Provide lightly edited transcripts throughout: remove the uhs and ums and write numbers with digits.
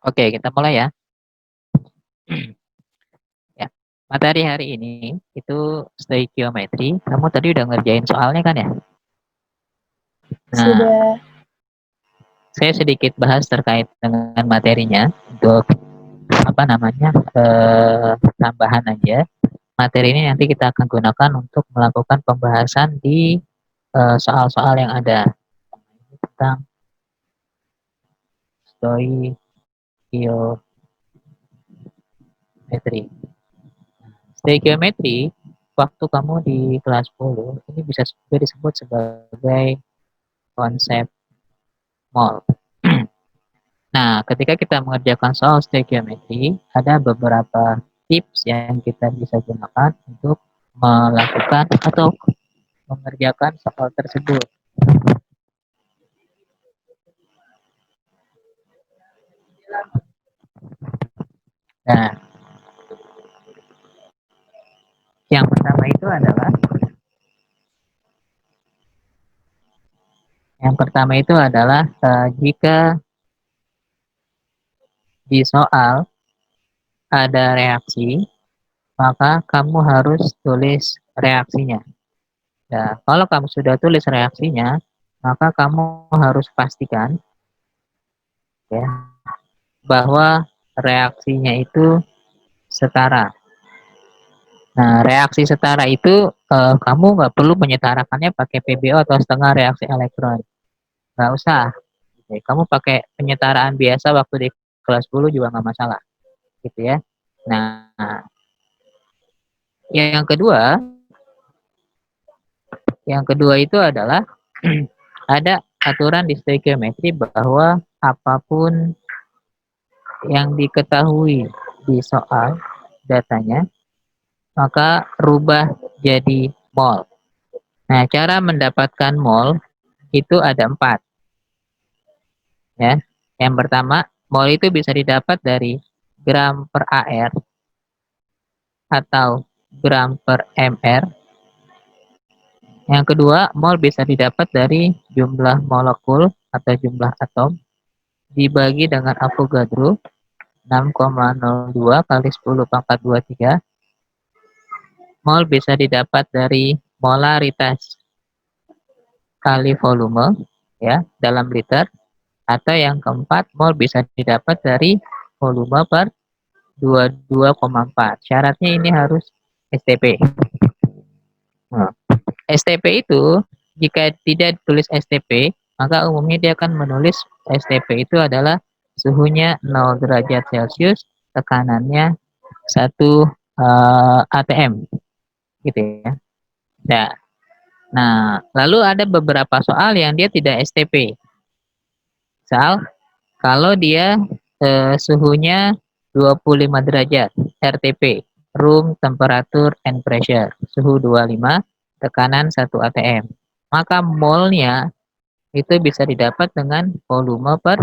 Oke, kita mulai ya. Ya. Materi hari ini itu stoichiometry. Kamu tadi udah ngerjain soalnya kan ya? Nah, Sudah. saya sedikit bahas terkait dengan materinya untuk apa namanya tambahan aja. Materi ini nanti kita akan gunakan untuk melakukan pembahasan di soal-soal yang ada tentang stoichiometry. Stoichiometry waktu kamu di kelas 10 ini bisa juga disebut sebagai konsep mol. Nah, ketika kita mengerjakan soal stoichiometry, ada beberapa tips yang kita bisa gunakan untuk melakukan atau mengerjakan soal tersebut. Nah, yang pertama itu adalah jika di soal ada reaksi, maka kamu harus tulis reaksinya. Nah, kalau kamu sudah tulis reaksinya, maka kamu harus pastikan ya bahwa reaksinya itu setara. Nah, reaksi setara itu kamu nggak perlu menyetarakannya pakai PBO atau setengah reaksi elektron. Nggak usah. Oke, kamu pakai penyetaraan biasa waktu di kelas 10 juga nggak masalah. Gitu ya. Nah, yang kedua, itu adalah ada aturan di stoichiometry bahwa apapun yang diketahui di soal datanya, maka rubah jadi mol. Nah, cara mendapatkan mol itu ada 4. Ya. Yang pertama, mol itu bisa didapat dari gram per AR atau gram per MR. Yang kedua, mol bisa didapat dari jumlah molekul atau jumlah atom dibagi dengan Avogadro 6,02 kali 10 pangkat 23. Mol bisa didapat dari molaritas kali volume ya dalam liter, atau yang keempat, mol bisa didapat dari volume per 22,4. Syaratnya ini harus STP. Nah, STP itu jika tidak tulis STP, maka umumnya dia akan menulis STP itu adalah suhunya 0 derajat Celcius, tekanannya 1 atm gitu ya. Nah, lalu ada beberapa soal yang dia tidak STP. Misal kalau dia suhunya 25 derajat RTP, room temperature and pressure, suhu 25, tekanan 1 atm. Maka molnya itu bisa didapat dengan volume per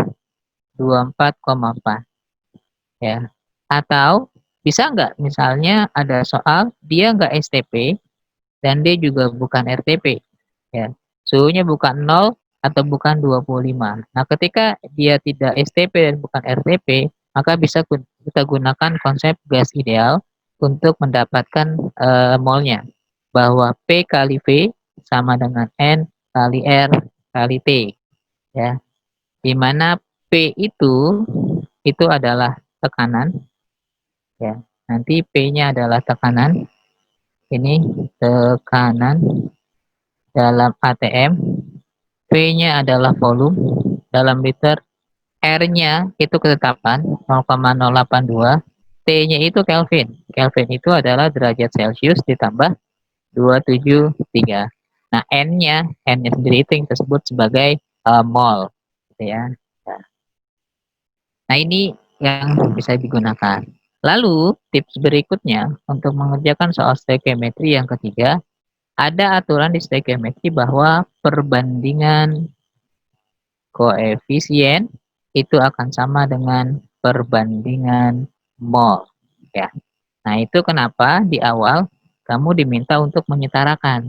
24,4 ya. Atau bisa nggak misalnya ada soal dia nggak STP dan dia juga bukan RTP ya. Suhunya bukan 0 atau bukan 25. Nah, ketika dia tidak STP dan bukan RTP, maka bisa kita gunakan konsep gas ideal untuk mendapatkan molnya. Bahwa P kali V sama dengan N kali R kali T. Ya. Di mana P itu adalah tekanan. Ya. Nanti P-nya adalah tekanan. Ini tekanan dalam ATM. V-nya adalah volume dalam liter, R-nya itu ketetapan 0,082, T-nya itu Kelvin. Kelvin itu adalah derajat Celcius ditambah 273. Nah, N-nya sendiri itu yang disebut sebagai mol, gitu ya. Nah, ini yang bisa digunakan. Lalu, tips berikutnya untuk mengerjakan soal stoichiometry yang ketiga, ada aturan di stoichiometry bahwa perbandingan koefisien itu akan sama dengan perbandingan mol ya. Nah, itu kenapa di awal kamu diminta untuk menyetarakan.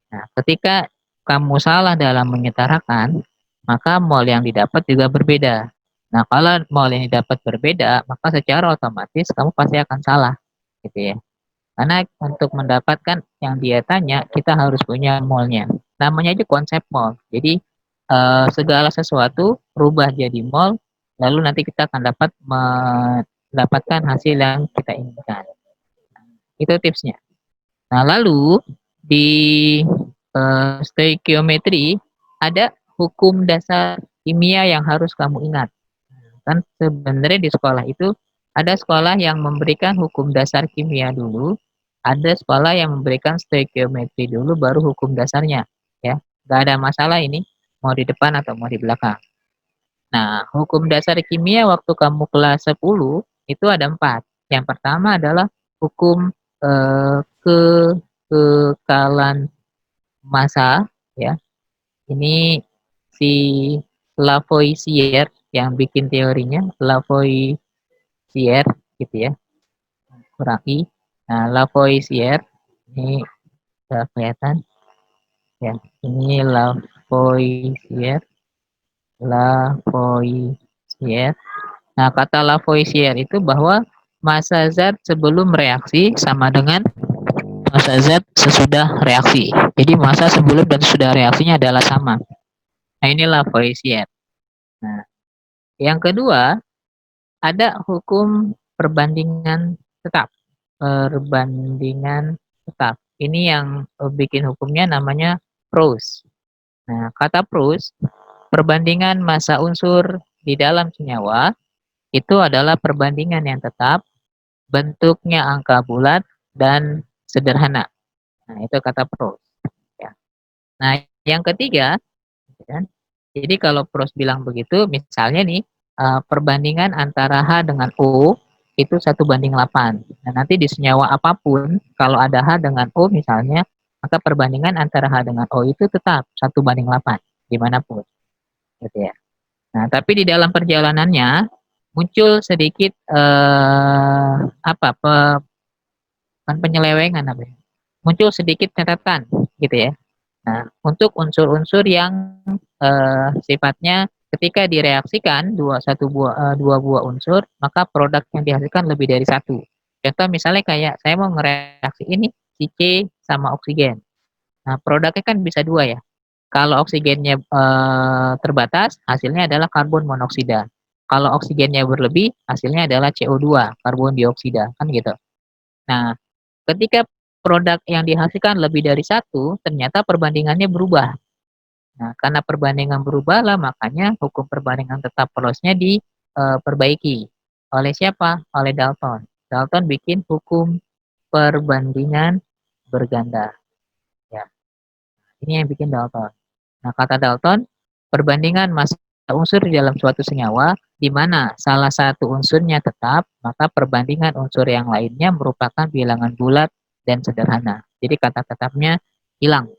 Nah, ketika kamu salah dalam menyetarakan, maka mol yang didapat juga berbeda. Nah, kalau mol ini dapat berbeda, maka secara otomatis kamu pasti akan salah, gitu ya. Karena untuk mendapatkan yang dia tanya, kita harus punya molnya. Namanya aja konsep mol. Jadi segala sesuatu rubah jadi mol, lalu nanti kita akan dapat mendapatkan hasil yang kita inginkan. Itu tipsnya. Nah, lalu di stoikiometri ada hukum dasar kimia yang harus kamu ingat. Kan sebenarnya di sekolah itu ada sekolah yang memberikan hukum dasar kimia dulu, ada sekolah yang memberikan stoikiometri dulu baru hukum dasarnya, ya. Nggak ada masalah ini mau di depan atau mau di belakang. Nah, hukum dasar kimia waktu kamu kelas 10 itu ada 4. Yang pertama adalah hukum kekekalan massa, ya. Ini si Lavoisier yang bikin teorinya, Lavoisier gitu ya, kurang I. Nah, Lavoisier ini kelihatan ya. Ini Lavoisier, Lavoisier. Nah, kata Lavoisier itu bahwa massa zat sebelum reaksi sama dengan massa zat sesudah reaksi. Jadi massa sebelum dan sesudah reaksinya adalah sama. Nah, ini Lavoisier. Nah, yang kedua ada hukum perbandingan tetap. Perbandingan tetap. Ini yang bikin hukumnya namanya Proust. Nah, kata Proust, perbandingan massa unsur di dalam senyawa itu adalah perbandingan yang tetap, bentuknya angka bulat, dan sederhana. Nah, itu kata Proust. Ya. Nah, yang ketiga, kan, jadi kalau Proust bilang begitu, misalnya nih, perbandingan antara H dengan O itu 1:8. Nah, nanti di senyawa apapun, kalau ada H dengan O misalnya, maka perbandingan antara H dengan O itu tetap 1:8, dimanapun. Gitu ya. Nah, tapi di dalam perjalanannya, muncul sedikit, apa, bukan penyelewengan, apa ya, muncul sedikit catatan, gitu ya. Nah, untuk unsur-unsur yang sifatnya ketika direaksikan dua buah unsur, maka produk yang dihasilkan lebih dari satu. Contoh misalnya kayak saya mau ngereaksi ini si C sama oksigen. Nah, produknya kan bisa dua ya. Kalau oksigennya terbatas, hasilnya adalah karbon monoksida. Kalau oksigennya berlebih, hasilnya adalah CO2, karbon dioksida, kan gitu. Nah, ketika produk yang dihasilkan lebih dari satu, ternyata perbandingannya berubah. Nah, karena perbandingan berubahlah, makanya hukum perbandingan tetap polosnya diperbaiki. Oleh siapa? Oleh Dalton. Dalton bikin hukum perbandingan berganda. Ya, ini yang bikin Dalton. Nah, kata Dalton, perbandingan massa unsur di dalam suatu senyawa, di mana salah satu unsurnya tetap, maka perbandingan unsur yang lainnya merupakan bilangan bulat dan sederhana. Jadi kata tetapnya hilang.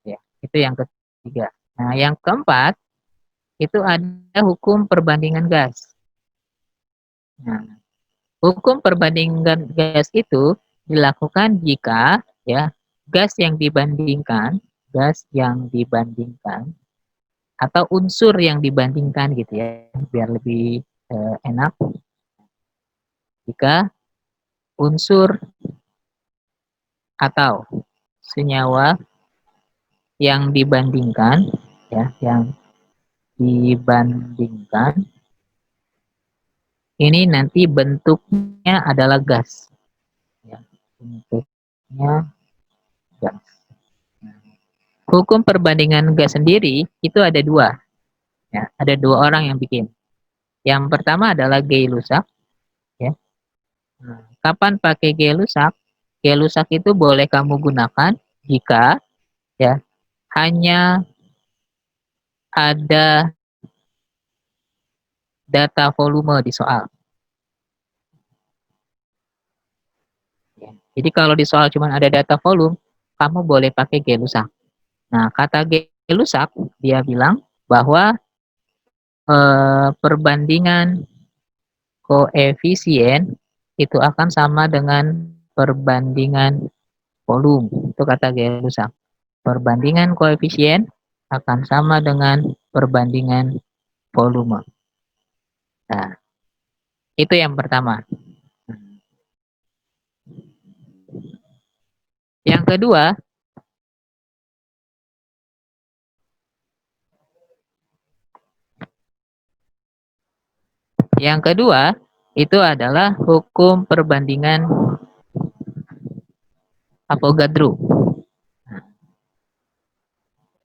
Ya, itu yang ketiga. Nah, yang keempat, itu ada hukum perbandingan gas. Nah, hukum perbandingan gas itu dilakukan jika ya gas yang dibandingkan atau unsur yang dibandingkan gitu ya, biar lebih enak. Jika unsur atau senyawa yang dibandingkan ya, yang dibandingkan ini nanti bentuknya adalah gas. Ya, bentuknya gas. Hukum perbandingan gas sendiri itu ada dua. Ya, ada dua orang yang bikin. Yang pertama adalah Gay-Lussac. Ya. Nah, kapan pakai Gay-Lussac? Gay-Lussac itu boleh kamu gunakan jika ya hanya ada data volume di soal. Ya. Jadi kalau di soal cuma ada data volume, kamu boleh pakai Gay-Lussac. Nah, kata Gay-Lussac, dia bilang bahwa perbandingan koefisien itu akan sama dengan perbandingan volume. Itu kata Gay-Lussac. Perbandingan koefisien akan sama dengan perbandingan volume. Nah, itu yang pertama. Yang kedua, itu adalah hukum perbandingan Avogadro.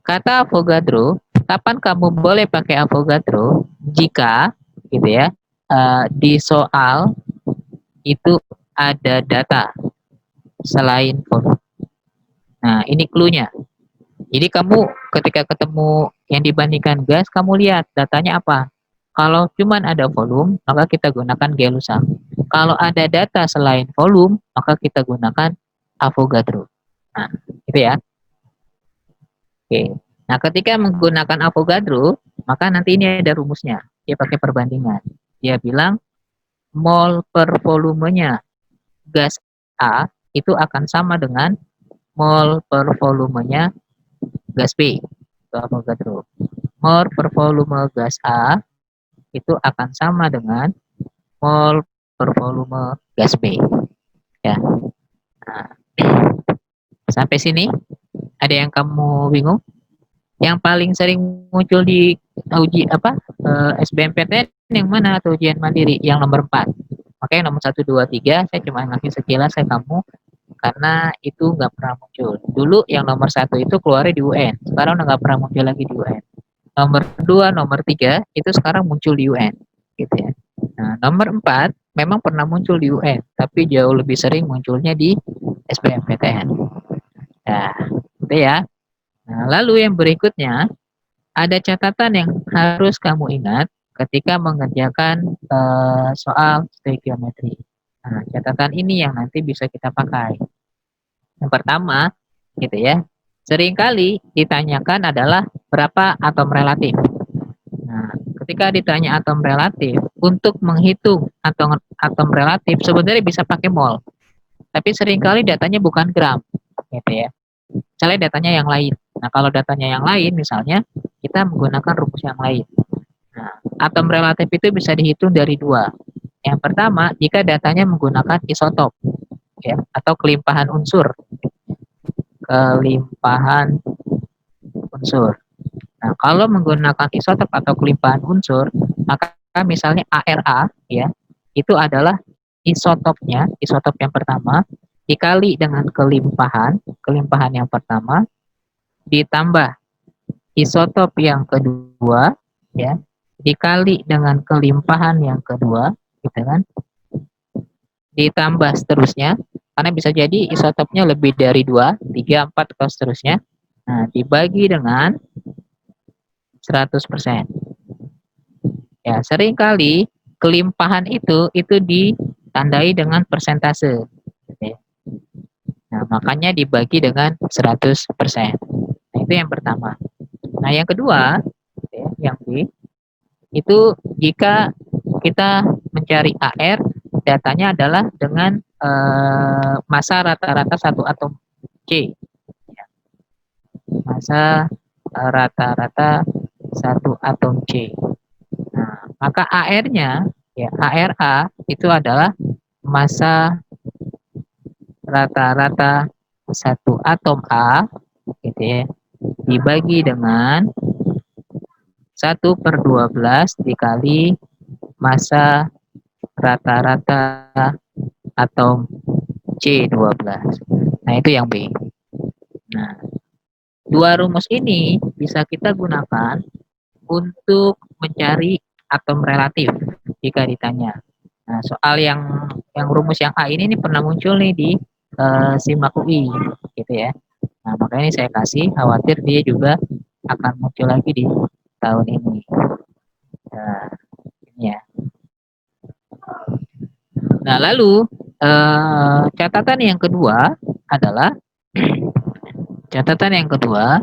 Kata Avogadro, kapan kamu boleh pakai Avogadro? Jika, gitu ya, di soal itu ada data selain volume. Nah, ini clue-nya. Jadi kamu ketika ketemu yang dibandingkan gas, kamu lihat datanya apa. Kalau cuma ada volume, maka kita gunakan Gay-Lussac. Kalau ada data selain volume, maka kita gunakan Avogadro. Nah, itu ya. Oke. Nah, ketika menggunakan Avogadro, maka nanti ini ada rumusnya. Dia pakai perbandingan. Dia bilang mol per volumenya gas A itu akan sama dengan mol per volumenya gas B. Itu Avogadro. Mol per volume gas A itu akan sama dengan mol per volume gas B. Ya. Nah, sampai sini ada yang kamu bingung? Yang paling sering muncul di SBMPTN yang mana atau ujian mandiri? Yang nomor 4. Makanya nomor 1, 2, 3 saya cuma ngasih sekilas saya kamu karena itu nggak pernah muncul. Dulu yang nomor 1 itu keluarnya di UN, sekarang udah nggak pernah muncul lagi di UN. Nomor 2, nomor 3 itu sekarang muncul di UN, gitu ya. Nah, nomor 4 memang pernah muncul di UN, tapi jauh lebih sering munculnya di SBMPTN. Nah, itu ya. Nah, lalu yang berikutnya ada catatan yang harus kamu ingat ketika mengerjakan soal stoikiometri. Nah, catatan ini yang nanti bisa kita pakai. Yang pertama, gitu ya, seringkali ditanyakan adalah berapa atom relatif. Nah, ketika ditanya atom relatif, untuk menghitung atom relatif sebenarnya bisa pakai mol, tapi seringkali datanya bukan gram, gitu ya. Misalnya datanya yang lain. Nah, kalau datanya yang lain, misalnya kita menggunakan rumus yang lain. Nah, atom relatif itu bisa dihitung dari dua. Yang pertama, jika datanya menggunakan isotop, ya, atau kelimpahan unsur. Kelimpahan unsur. Nah, kalau menggunakan isotop atau kelimpahan unsur, maka misalnya ARA, ya, itu adalah isotopnya, isotop yang pertama, dikali dengan kelimpahan yang pertama, ditambah isotop yang kedua, ya, dikali dengan kelimpahan yang kedua, gitu kan, ditambah seterusnya, karena bisa jadi isotopnya lebih dari 2, 3, 4, atau seterusnya. Nah, dibagi dengan 100%. Ya, seringkali kelimpahan itu ditandai dengan persentase. Nah, makanya dibagi dengan 100%. Nah, itu yang pertama. Nah, yang kedua, yang B, itu jika kita mencari AR, datanya adalah dengan massa rata-rata satu atom C. Massa rata-rata satu atom C. Nah, maka AR-nya, ya, ARA itu adalah massa rata-rata satu atom A, gitu ya, dibagi dengan 1/12 dikali massa rata-rata atom C12. Nah, itu yang B. Nah, dua rumus ini bisa kita gunakan untuk mencari atom relatif jika ditanya. Nah, soal yang rumus yang A ini pernah muncul nih di SIMAK UI, gitu ya. Nah, makanya ini saya kasih, khawatir dia juga akan muncul lagi di tahun ini. Nah, ini ya. Nah, lalu catatan yang kedua adalah catatan yang kedua,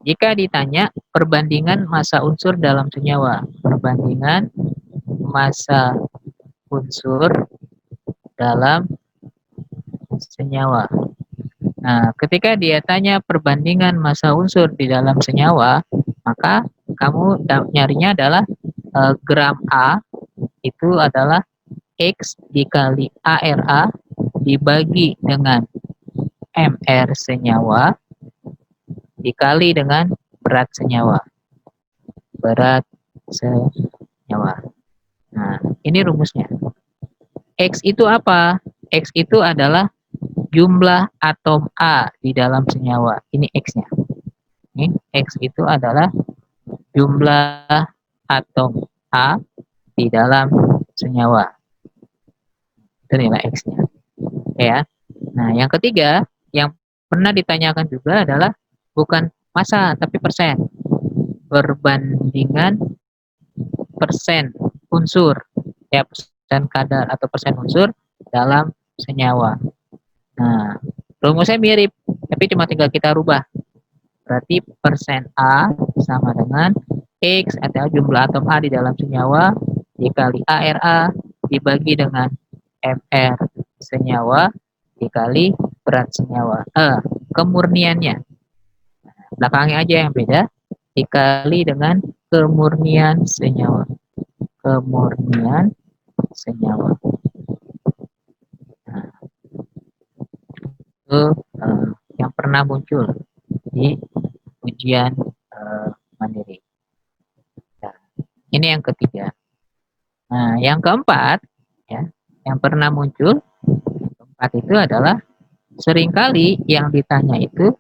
jika ditanya perbandingan massa unsur dalam senyawa, perbandingan massa unsur dalam senyawa. Nah, ketika dia tanya perbandingan massa unsur di dalam senyawa, maka kamu nyarinya adalah gram A itu adalah X dikali ARA dibagi dengan MR senyawa dikali dengan berat senyawa. Berat senyawa. Nah, ini rumusnya. X itu apa? X itu adalah jumlah atom A di dalam senyawa. Ini X-nya. Ini X itu adalah jumlah atom A di dalam senyawa. Itu nilai X-nya. Ya. Nah, yang ketiga, yang pernah ditanyakan juga adalah bukan massa, tapi persen. Perbandingan persen unsur. Ya, persen kadar atau persen unsur dalam senyawa. Nah, rumusnya mirip, tapi cuma tinggal kita rubah. Berarti persen A sama dengan X atau jumlah atom A di dalam senyawa dikali ARA dibagi dengan MR senyawa dikali berat senyawa. Kemurniannya. Belakangnya aja yang beda. Dikali dengan kemurnian senyawa. Kemurnian senyawa. Nah, itu yang pernah muncul di ujian mandiri. Nah, ini yang ketiga. Nah, yang keempat, ya, yang pernah muncul, yang keempat itu adalah seringkali yang ditanya itu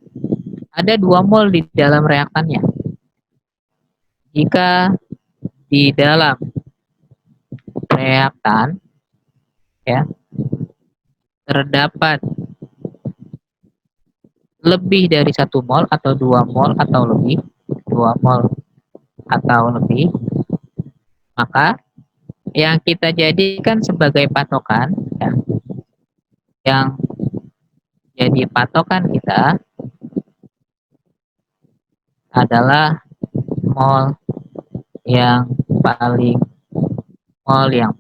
ada 2 mol di dalam reaktannya. Jika di dalam reaktan, ya, terdapat lebih dari 1 mol atau 2 mol atau lebih, 2 mol atau lebih, maka yang kita jadikan sebagai patokan, ya, yang jadi patokan kita adalah mol yang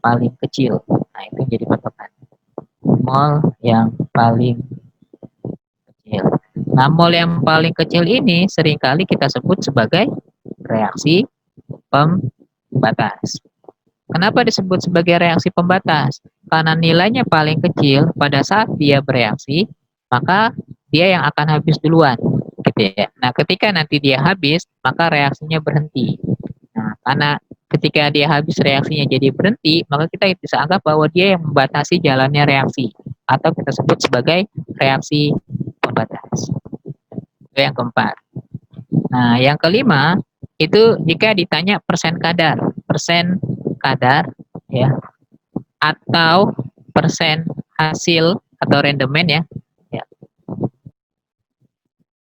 paling kecil. Nah, itu jadi patokan. Mol yang paling kecil. Nah, mol yang paling kecil ini seringkali kita sebut sebagai reaksi pembatas. Kenapa disebut sebagai reaksi pembatas? Karena nilainya paling kecil pada saat dia bereaksi, maka dia yang akan habis duluan. Gitu ya. Nah, ketika nanti dia habis, maka reaksinya berhenti. Nah, karena ketika dia habis reaksinya jadi berhenti, maka kita bisa anggap bahwa dia yang membatasi jalannya reaksi. Atau kita sebut sebagai reaksi pembatas. Itu yang keempat. Nah, yang kelima, itu jika ditanya persen kadar ya atau persen hasil atau rendemen ya, ya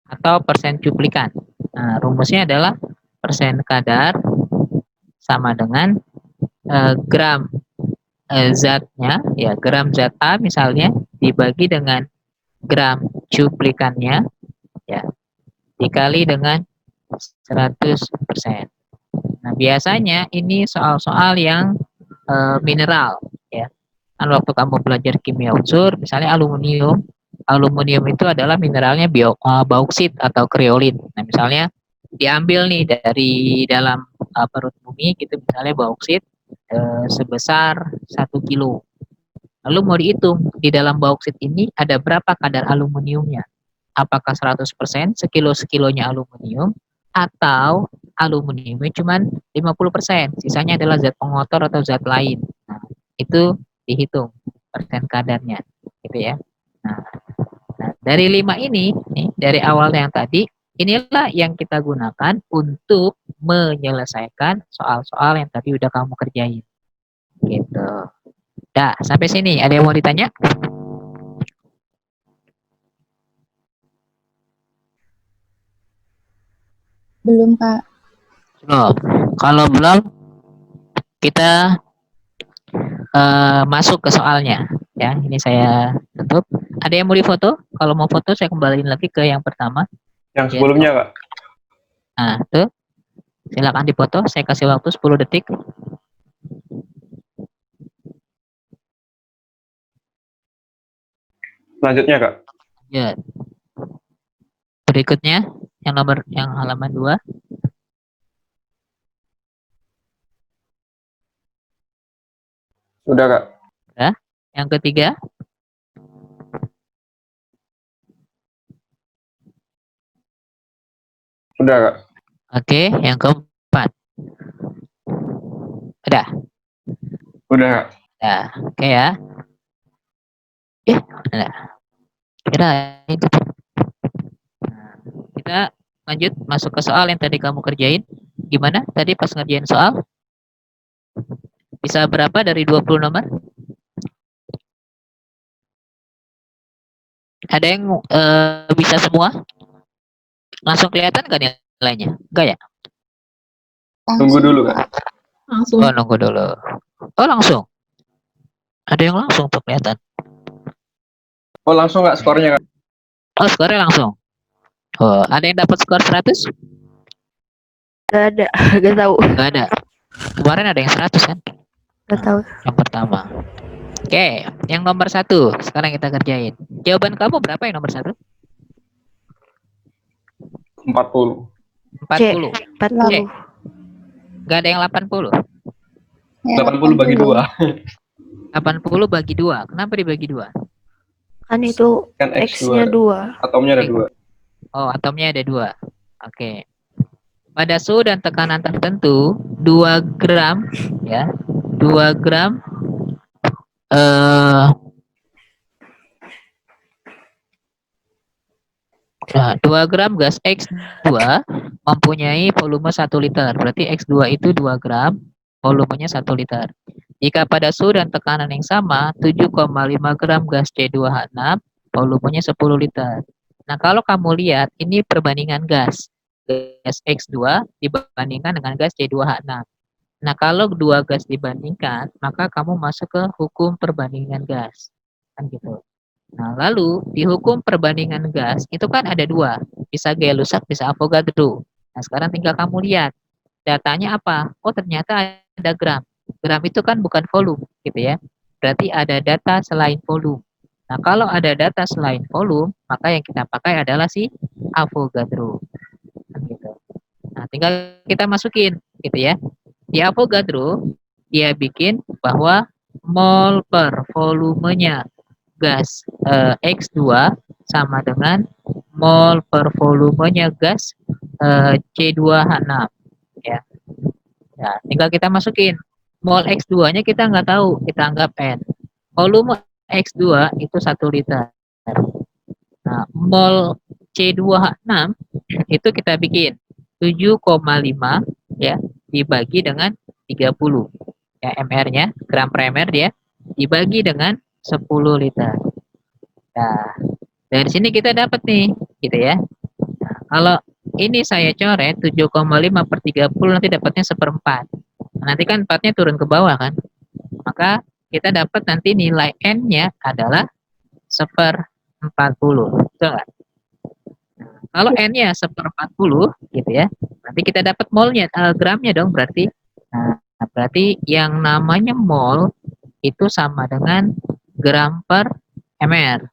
atau persen cuplikan. Nah, rumusnya adalah persen kadar sama dengan gram zatnya ya, gram zat A misalnya dibagi dengan gram cuplikannya ya dikali dengan 100%. Nah, biasanya ini soal-soal yang mineral ya. Kan waktu kamu belajar kimia unsur, misalnya aluminium, aluminium itu adalah mineralnya bauksit atau kreolin. Nah, misalnya diambil nih dari dalam perut bumi gitu, misalnya bauksit sebesar 1 kilo. Lalu mau dihitung di dalam bauksit ini ada berapa kadar aluminiumnya? Apakah 100% sekilo-sekilonya aluminium atau aluminiumnya cuma 50%, sisanya adalah zat pengotor atau zat lain. Nah, itu dihitung persen kadarnya, gitu ya. Nah, dari 5 ini, nih, dari awal yang tadi, inilah yang kita gunakan untuk menyelesaikan soal-soal yang tadi udah kamu kerjain, gitu. Dah, sampai sini. Ada yang mau ditanya? Belum, Kak. Belum. Kalau belum, kita masuk ke soalnya. Ya, ini saya tutup. Ada yang mau difoto? Kalau mau foto, saya kembaliin lagi ke yang pertama. Yang sebelumnya, Kak. Nah, tuh. Silakan dipoto. Saya kasih waktu 10 detik. Selanjutnya, Kak. Ya. Berikutnya, yang halaman 2. Sudah, Kak. Ya. Yang ketiga, Sudah, Kak. oke. Yang keempat, udah. Sudah, Kak. Nah, oke ya. Udah. Kira itu. Nah, kita lanjut masuk ke soal yang tadi kamu kerjain. Gimana tadi pas ngerjain soal? Bisa berapa dari 20 nomor? Ada yang bisa semua? Langsung kelihatan gak nilainya? Enggak ya? Tunggu dulu, Kak. Langsung. Oh, nunggu dulu. Oh, langsung. Ada yang langsung tuh kelihatan. Oh, langsung, Kak, skornya, Kak. Oh, skornya langsung. Oh, ada yang dapat skor 100? Gak ada, gak tahu. Gak ada. Kemarin ada yang 100 kan? Gak tahu. Yang pertama. Oke, yang nomor 1. Sekarang kita kerjain. Jawaban kamu berapa yang nomor 1? 40. 40. 40. Gak ada yang 80. Ya, 80 bagi 2. 80 bagi 2. Kenapa dibagi 2? Kan itu Kan X-nya X2. 2. Atomnya ada 2. Oh, atomnya ada 2. Oke. Pada suhu dan tekanan tertentu, 2 gram ya. 2 gram eh 2 gram gas X2 mempunyai volume 1 liter. Berarti X2 itu 2 gram, volumenya 1 liter. Jika pada suhu dan tekanan yang sama, 7,5 gram gas C2H6, volumenya 10 liter. Nah, kalau kamu lihat, ini perbandingan gas. Gas X2 dibandingkan dengan gas C2H6. Nah, kalau dua gas dibandingkan, maka kamu masuk ke hukum perbandingan gas. Kan gitu. Nah, lalu di hukum perbandingan gas itu kan ada 2, bisa Gay-Lussac, bisa Avogadro. Nah, sekarang tinggal kamu lihat datanya apa. Oh, ternyata ada gram. Gram itu kan bukan volume, gitu ya. Berarti ada data selain volume. Nah, kalau ada data selain volume, maka yang kita pakai adalah si Avogadro. Kan gitu. Nah, tinggal kita masukin, gitu ya. Di Avogadro, dia bikin bahwa mol per volumenya gas X2 sama dengan mol per volumenya gas C2H6 ya. Ya, tinggal kita masukin. Mol X2-nya kita nggak tahu, kita anggap N. Volume X2 itu 1 liter. Nah, mol C2H6 itu kita bikin 7,5 ya dibagi dengan 30. Ya, MR-nya, gram per MR dia dibagi dengan 10 liter. Nah, dari sini kita dapat nih, gitu ya. Nah, kalau ini saya coret 7,5 per 30 nanti dapatnya 1/4. Nanti kan 4-nya turun ke bawah kan. Maka kita dapat nanti nilai N-nya adalah 1/40. Betul nggak? Kalau N-nya 1/40 gitu ya. Nanti kita dapat molnya, gramnya dong berarti. Nah, berarti yang namanya mol itu sama dengan gram per mr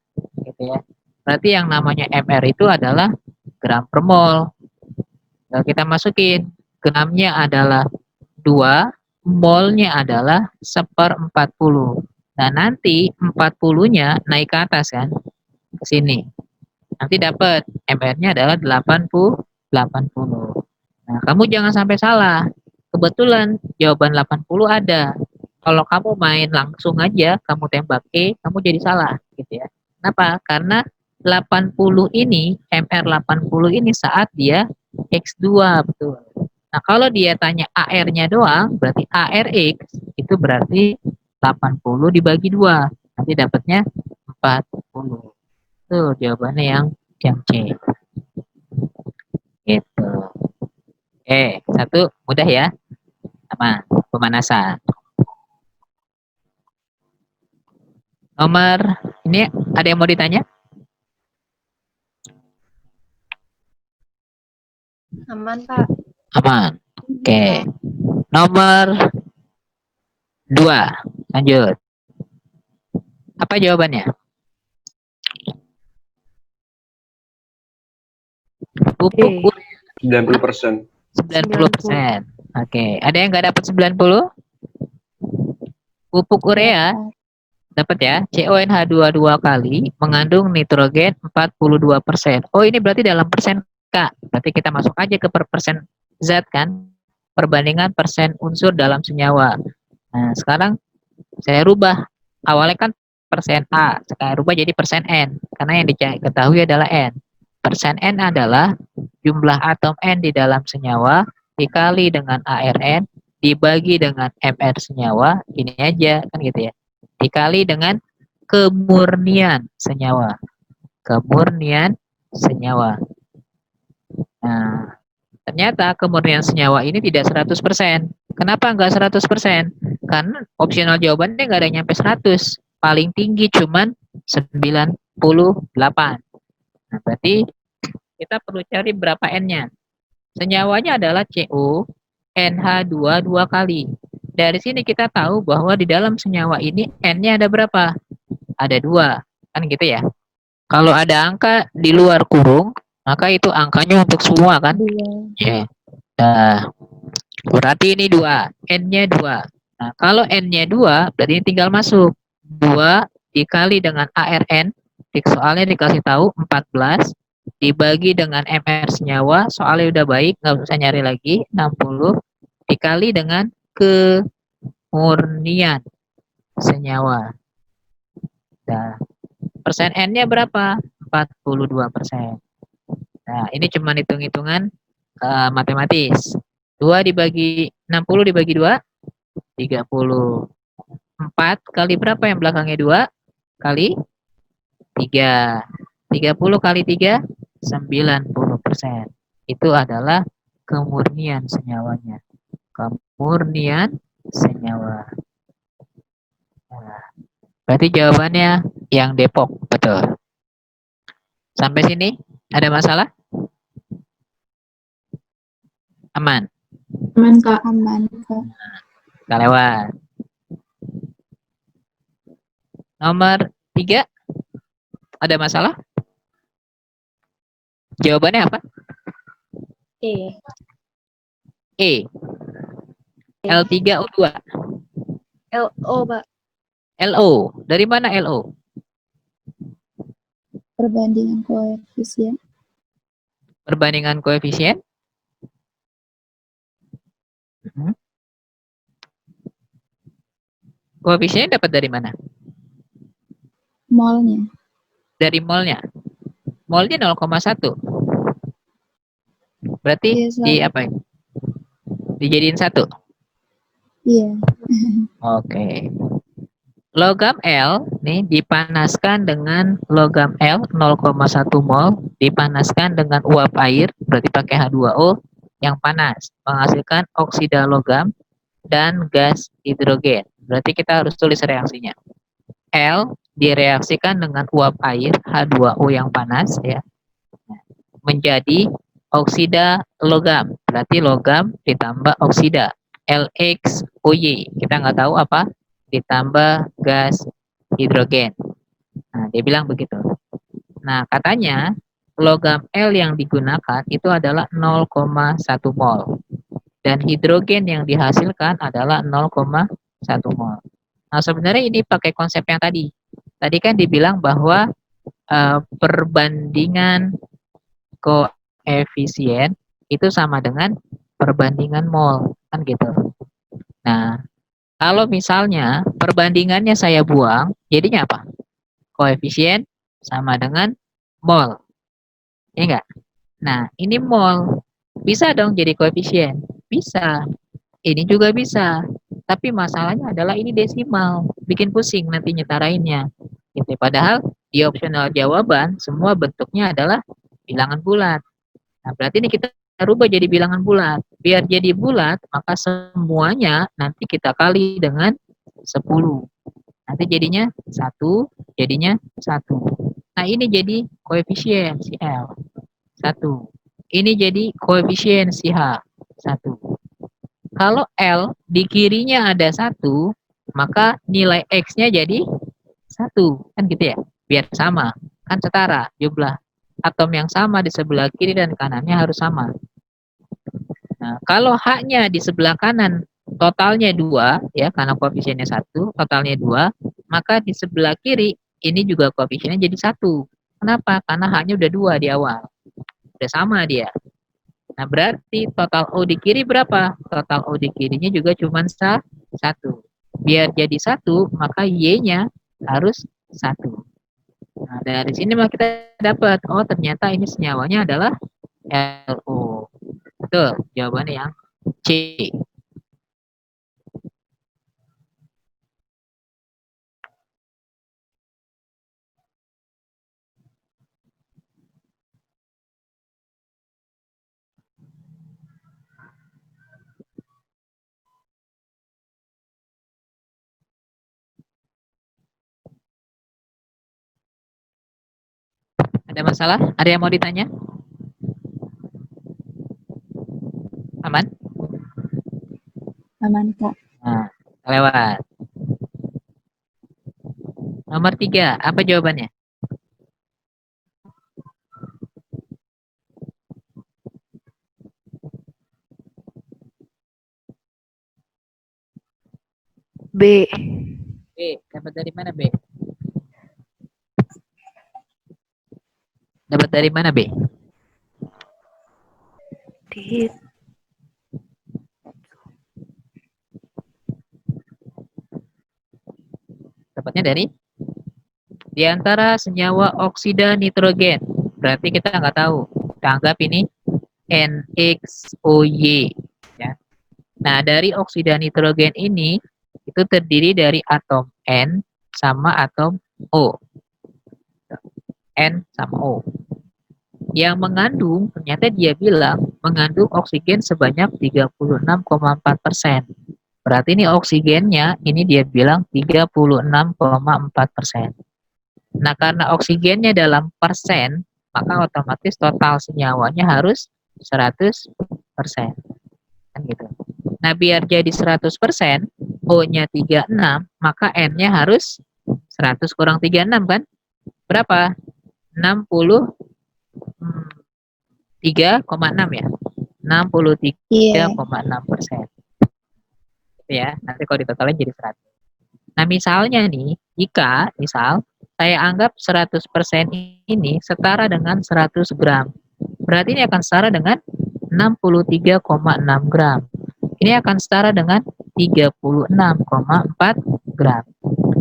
gitu ya. Berarti yang namanya mr itu adalah gram per mol. Nah, kita masukin gramnya adalah 2, molnya adalah 1/40. Nah, nanti 40-nya naik ke atas kan, ke sini. Nanti dapat mr-nya adalah 80. Nah, kamu jangan sampai salah. Kebetulan jawaban 80 ada. Kalau kamu main langsung aja, kamu tembak E, kamu jadi salah gitu ya. Kenapa? Karena 80 ini, MR 80 ini saat dia X2, betul. Nah, kalau dia tanya AR-nya doang, berarti ARX itu berarti 80 dibagi 2. Nanti dapatnya 40. Tuh jawabannya yang C. Gitu. Satu mudah ya. Sama pemanasan. Nomor ini ada yang mau ditanya? Aman, Pak. Aman. Oke. Nomor 2. Lanjut. Apa jawabannya? Pupuk D. urea 90%. 90%. Oke, ada yang nggak dapat 90? Pupuk urea dapat ya, CONH2 dua kali mengandung nitrogen 42%. Oh, ini berarti dalam persen Kak. Berarti kita masuk aja ke persen zat kan? Perbandingan persen unsur dalam senyawa. Nah, sekarang saya rubah. Awalnya kan persen A, sekarang rubah jadi persen N. Karena yang diketahui adalah N. Persen N adalah jumlah atom N di dalam senyawa dikali dengan ARN dibagi dengan MR senyawa. Ini aja, kan gitu ya. Dikali dengan kemurnian senyawa. Kemurnian senyawa. Nah, ternyata kemurnian senyawa ini tidak 100%. Kenapa nggak 100%? Karena opsional jawabannya nggak ada yang nyampe 100. Paling tinggi cuman 98. Nah, berarti kita perlu cari berapa N-nya. Senyawanya adalah CONH2 dua kali. Dari sini kita tahu bahwa di dalam senyawa ini N-nya ada berapa? Ada 2. Kan gitu ya. Kalau ada angka di luar kurung, maka itu angkanya untuk semua kan? Ya. Nah, berarti ini 2. N-nya 2. Nah, kalau N-nya 2, berarti ini tinggal masuk. 2 dikali dengan ARN, soalnya dikasih tahu 14, dibagi dengan MR senyawa, soalnya udah baik, nggak usah nyari lagi, 60, dikali dengan kemurnian senyawa. Nah, persen N-nya berapa? 42%. Nah, ini cuma hitung-hitungan matematis. 2 dibagi 60 dibagi 2, 30. 4 kali berapa yang belakangnya 2? Kali 3. 30 kali 3, 90%. Itu adalah kemurnian senyawanya. Kemurnian senyawa. Nah, berarti jawabannya yang Depok, betul. Sampai sini ada masalah? Aman. Aman, Kak. Aman, Kak. Kita lewat. Nomor 3. Ada masalah? Jawabannya apa? E. E. L3O2. LO, Pak. LO. Dari mana LO? Perbandingan koefisien. Perbandingan koefisien? Koefisien dapat dari mana? Molnya. Dari molnya. Molnya 0,1. Berarti Iya, di Sat. apa? Dijadiin 1. Iya. Oke. Logam L nih dipanaskan dengan logam L 0,1 mol dipanaskan dengan uap air, berarti pakai H2O yang panas, menghasilkan oksida logam dan gas hidrogen. Berarti kita harus tulis reaksinya. L direaksikan dengan uap air H2O yang panas ya, menjadi oksida logam. Berarti logam ditambah oksida LXOY. Kita nggak tahu apa, ditambah gas hidrogen. Nah, dia bilang begitu. Nah, katanya logam L yang digunakan itu adalah 0,1 mol. Dan hidrogen yang dihasilkan adalah 0,1 mol. Nah, sebenarnya ini pakai konsep yang tadi. Tadi kan dibilang bahwa perbandingan koefisien itu sama dengan perbandingan mol. Kan gitu. Nah, kalau misalnya perbandingannya saya buang, jadinya apa? Koefisien sama dengan mol. Iya enggak? Nah, ini mol. Bisa dong jadi koefisien? Bisa. Ini juga bisa. Tapi masalahnya adalah ini desimal. Bikin pusing nanti nyetarainnya. Gitu. Padahal di opsional jawaban, semua bentuknya adalah bilangan bulat. Nah, berarti ini kita rubah jadi bilangan bulat. Biar jadi bulat, maka semuanya nanti kita kali dengan 10. Nanti jadinya 1, jadinya 1. Nah, ini jadi koefisien si L. 1. Ini jadi koefisien si H. 1. Kalau L di kirinya ada 1, maka nilai X-nya jadi 1. Kan gitu ya? Biar sama. Kan setara jumlah atom yang sama di sebelah kiri dan kanannya harus sama. Nah, kalau H-nya di sebelah kanan totalnya 2, ya, karena koefisiennya 1, totalnya 2, maka di sebelah kiri ini juga koefisiennya jadi 1. Kenapa? Karena H-nya udah 2 di awal. Udah sama dia. Nah, berarti total O di kiri berapa? Total O di kirinya juga cuma 1. Biar jadi 1, maka Y-nya harus 1. Nah, dari sini mah kita dapat, oh ternyata ini senyawanya adalah LO. Betul, jawabannya yang C. Ada masalah? Ada yang mau ditanya? Aman? Aman, Kak. Nah, lewat. Nomor 3, apa jawabannya? B. B, dapat dari mana B? Dapat dari mana B? Di Dapatnya dari di antara senyawa oksida nitrogen. Berarti kita nggak tahu. Kita anggap ini NXOY. Ya. Nah, dari oksida nitrogen ini itu terdiri dari atom N sama atom O. N sama O. Yang mengandung, ternyata dia bilang mengandung oksigen sebanyak 36,4%. Berarti ini oksigennya, ini dia bilang 36,4%. Nah, karena oksigennya dalam persen, maka otomatis total senyawanya harus 100%. Kan gitu. Nah, biar jadi 100%, O-nya 36, maka N-nya harus 100 kurang 36 kan? Berapa? 63,6 ya? 63,6%. Ya, nanti kalau ditotalin jadi 100. Nah, misalnya nih, jika saya anggap 100% ini setara dengan 100 gram. Berarti ini akan setara dengan 63,6 gram. Ini akan setara dengan 36,4 gram.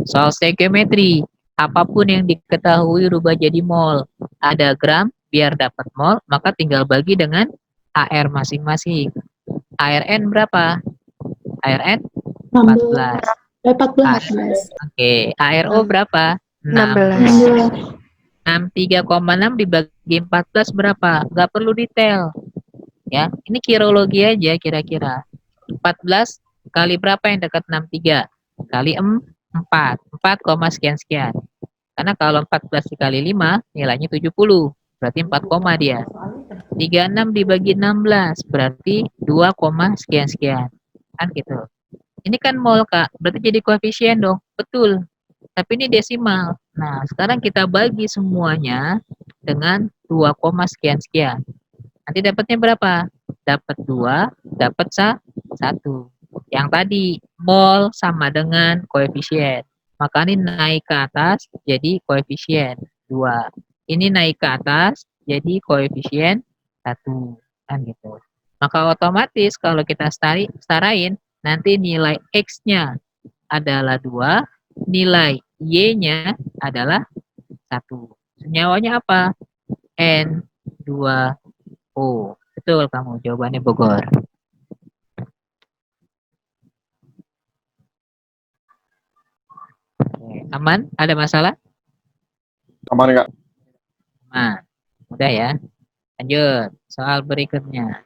Soal stoichiometry, apapun yang diketahui rubah jadi mol. Ada gram, biar dapat mol, maka tinggal bagi dengan AR masing-masing. ARN berapa? ARN 14. 14. Oke, ARO berapa? 16. 63,6 dibagi 14 berapa? Nggak perlu detail. Ya, ini kirologi aja kira-kira. 14 kali berapa yang dekat 63? Kali 4. 4, sekian-sekian. Karena kalau 14 dikali 5, nilainya 70. Berarti 4, dia. 36 dibagi 16, berarti 2, sekian-sekian. Kan gitu. Ini kan mol, Kak. Berarti jadi koefisien dong. Betul. Tapi ini desimal. Nah, sekarang kita bagi semuanya dengan 2, sekian-sekian. Nanti dapatnya berapa? Dapat 2, dapat 1. Yang tadi, mol sama dengan koefisien. Maka ini naik ke atas jadi koefisien 2. Ini naik ke atas jadi koefisien 1. Kan gitu. Maka otomatis kalau kita setarain, nanti nilai X-nya adalah 2, nilai Y-nya adalah 1. Senyawanya apa? N2O. Betul kamu, jawabannya Bogor. Oke, aman? Ada masalah? Aman nggak? Nah, udah ya. Lanjut, soal berikutnya.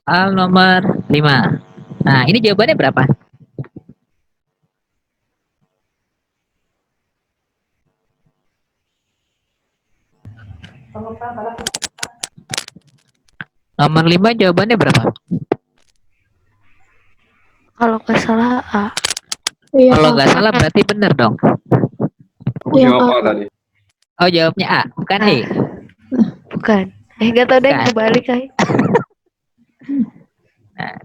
Soal nomor 5. Nah, ini jawabannya berapa? Nomor 5 jawabannya berapa? Kalau nggak salah A. Iya, Kalau Kak. nggak salah berarti benar dong. Aku Iya, jawab Kak. apa tadi? Oh, jawabnya A, bukan E. Bukan. Nggak tahu deh, Bukan. kebalik kali. Nah,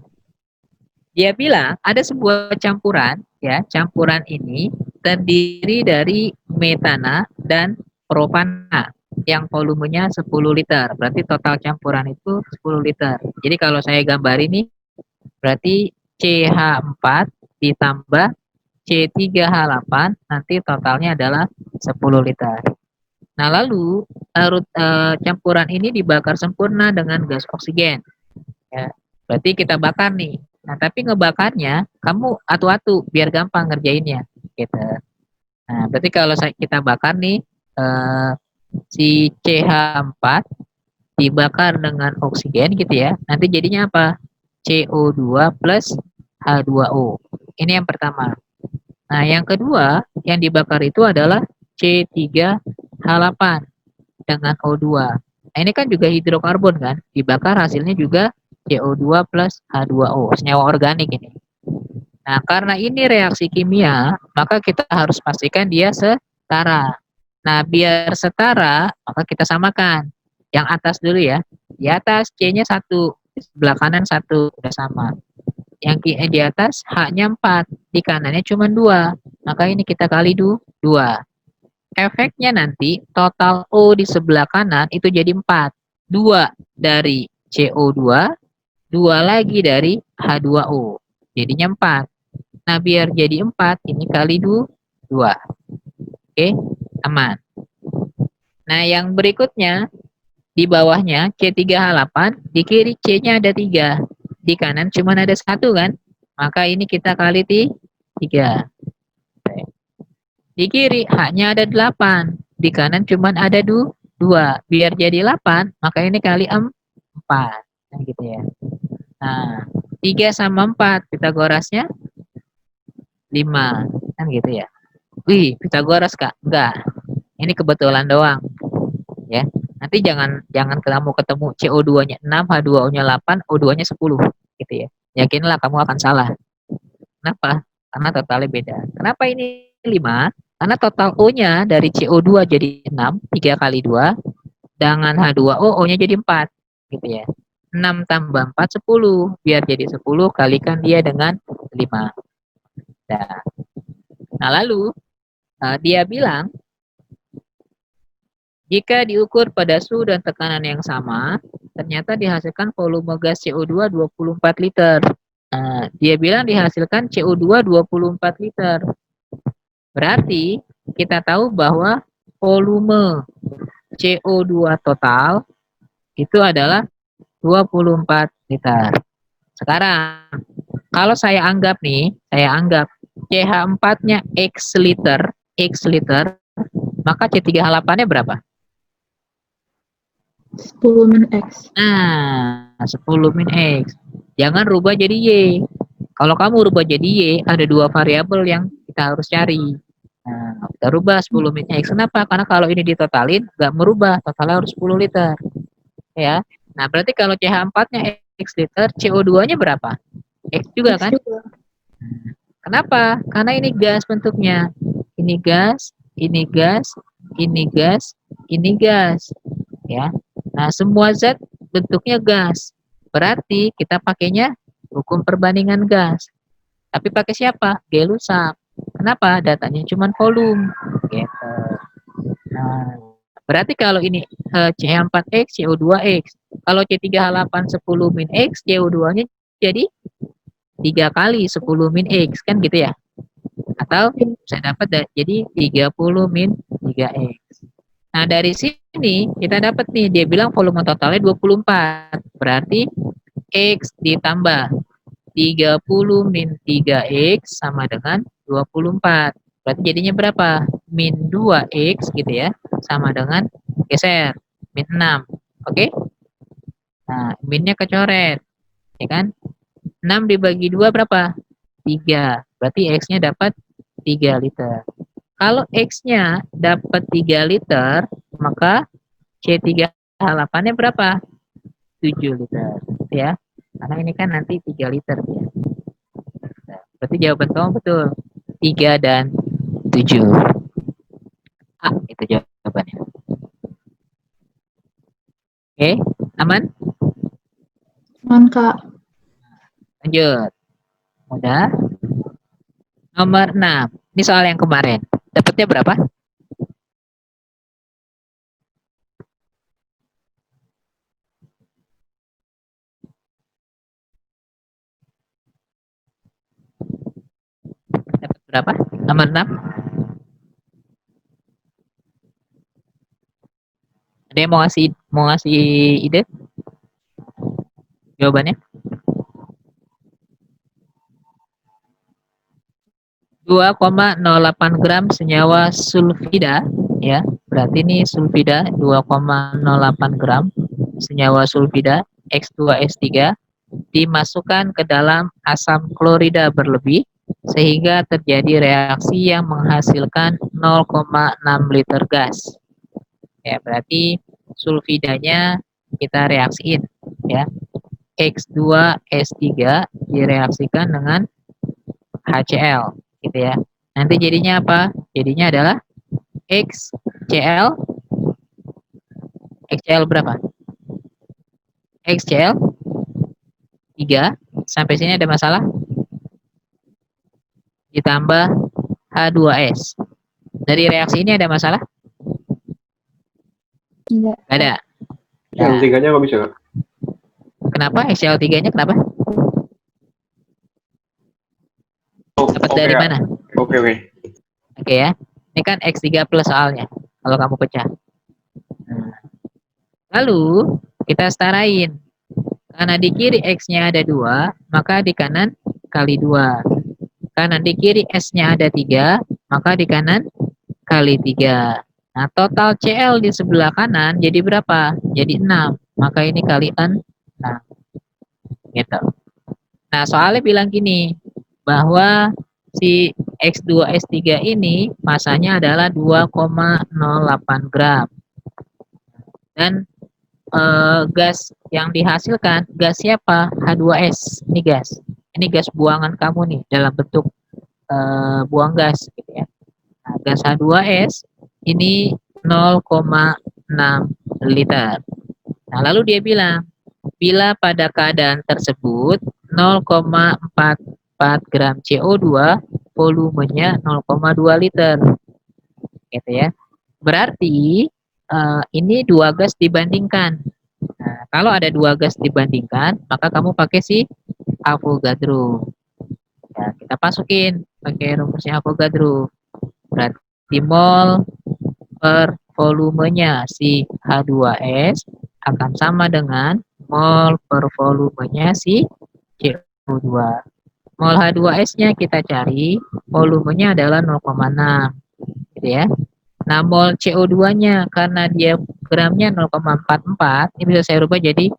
dia bilang ada sebuah campuran, ya, campuran ini terdiri dari metana dan propana yang volumenya 10 liter. Berarti total campuran itu 10 liter. Jadi kalau saya gambar ini berarti CH4 ditambah C3H8 nanti totalnya adalah 10 liter. Nah, lalu campuran ini dibakar sempurna dengan gas oksigen. Ya, berarti kita bakar nih. Nah, tapi ngebakarnya kamu atu-atu biar gampang ngerjainnya gitu. Nah, berarti kalau kita bakar nih si CH4 dibakar dengan oksigen gitu ya. Nanti jadinya apa? CO2 plus H2O. Ini yang pertama. Nah, yang kedua yang dibakar itu adalah C3H8 dengan O2. Nah, ini kan juga hidrokarbon kan? Dibakar hasilnya juga CO2 plus H2O, senyawa organik ini. Nah, karena ini reaksi kimia, maka kita harus pastikan dia setara. Nah, biar setara, maka kita samakan. Yang atas dulu ya. Di atas C-nya 1, di sebelah kanan 1, udah sama. Yang di atas H-nya 4, di kanannya cuma 2. Maka ini kita kali 2. Efeknya nanti total O di sebelah kanan itu jadi 4. 2 dari CO2, 2 lagi dari H2O. Jadinya 4. Nah, biar jadi 4, ini kali 2. Oke, aman. Nah, yang berikutnya, di bawahnya C3H8, di kiri C-nya ada 3. Di kanan cuma ada 1 kan? Maka ini kita kali 3. Di kiri H-nya ada 8. Di kanan cuma ada 2. Biar jadi 8, maka ini kali 4. Nah, gitu ya. Nah, 3 sama 4, Pitagorasnya 5. Kan gitu ya. Wih, Pitagoras Kak. Enggak. Ini kebetulan doang. Ya. Nanti jangan kamu ketemu CO2-nya 6, H2O-nya 8, O2-nya 10 gitu ya. Yakinlah kamu akan salah. Kenapa? Karena totalnya beda. Kenapa ini 5? Karena total O-nya dari CO2 jadi 6, 3 kali 2, dengan H2O, O-nya jadi 4 gitu ya. 6 tambah 4, 10. Biar jadi 10, kalikan dia dengan 5. Nah, lalu dia bilang, jika diukur pada suhu dan tekanan yang sama, ternyata dihasilkan volume gas CO2 24 liter. Dia bilang dihasilkan CO2 24 liter. Berarti kita tahu bahwa volume CO2 total itu adalah 24 liter. Sekarang, kalau saya anggap CH4-nya X liter, maka C3H8-nya berapa? 10 min X. Nah, 10 min X. Jangan rubah jadi Y. Kalau kamu rubah jadi Y, ada 2 variabel yang kita harus cari. Nah, kita rubah 10 min X. Kenapa? Karena kalau ini ditotalin, nggak merubah. Totalnya harus 10 liter. Ya. Nah, berarti kalau CH4-nya X liter, CO2-nya berapa? X juga kan? Kenapa? Karena ini gas bentuknya. Ini gas, ini gas, ini gas, ini gas. Ya. Nah, semua zat bentuknya gas. Berarti kita pakainya hukum perbandingan gas. Tapi pakai siapa? Gay-Lussac. Kenapa? Datanya cuma volume. Gitu. Nah, berarti kalau ini CH4X, CO2X. Kalau C3H8 10 min X, CO2-nya jadi 3 kali 10 min X. Kan gitu ya? Atau saya dapat jadi 30 min 3X. Nah, dari sini kita dapat nih, dia bilang volume totalnya 24. Berarti X ditambah 30 min 3X sama dengan 24. Berarti jadinya berapa? Min 2X gitu ya. Sama dengan geser. Min 6. Oke? Nah, minnya kecoret. Ya kan? 6 dibagi 2 berapa? 3. Berarti X-nya dapat 3 liter. Kalau X-nya dapat 3 liter, maka C3H8-nya berapa? 7 liter. Ya. Karena ini kan nanti 3 liter. Ya. Berarti jawaban kamu betul. 3 dan 7. Itu jawabannya. Oke, aman? Aman, Kak. Lanjut. Udah. Nomor 6. Ini soal yang kemarin. Dapatnya berapa? Dapat berapa? Nomor 6. Ada yang mau ngasih ide jawabannya? 2,08 gram senyawa sulfida, ya. Berarti ini sulfida 2,08 gram senyawa sulfida X2S3 dimasukkan ke dalam asam klorida berlebih sehingga terjadi reaksi yang menghasilkan 0,6 liter gas. Ya, berarti sulfidanya kita reaksiin, ya. X2S3 direaksikan dengan HCl, gitu ya. Nanti jadinya apa? Jadinya adalah XCl. XCl berapa? XCl 3. Sampai sini ada masalah? Ditambah H2S. Dari reaksi ini ada masalah? Enggak. Nggak ada. Yang tiganya nggak bisa, Kak? Kenapa? XCl3-nya kenapa? Oh, Dapat oke, dari Kak. mana? Oke. Oke ya. Ini kan X3 plus soalnya. Kalau kamu pecah. Nah, lalu kita setarain. Karena di kiri X-nya ada 2, maka di kanan kali 2. Karena di kiri S-nya ada 3, maka di kanan kali 3. Nah, total Cl di sebelah kanan jadi berapa? Jadi 6. Maka ini kali 6. Gitu. Nah, soalnya bilang gini, bahwa si X2S3 ini masanya adalah 2,08 gram. Dan gas yang dihasilkan, gas siapa? H2S. Ini gas. Ini gas buangan kamu nih, dalam bentuk buang gas. Gitu ya. Nah, gas H2S ini 0,6 liter. Nah, lalu dia bilang, bila pada keadaan tersebut 0,44 gram CO2, volumenya 0,2 liter. Gitu ya. Berarti ini 2 gas dibandingkan. Nah, kalau ada 2 gas dibandingkan, maka kamu pakai si Avogadro. Ya, kita masukin pakai rumusnya Avogadro. Berarti mol per volumenya si H2S akan sama dengan mol per volumenya si CO2. Mol H2S-nya kita cari, volumenya adalah 0,6. Gitu ya. Nah, mol CO2-nya karena dia gramnya 0,44, ini bisa saya rubah jadi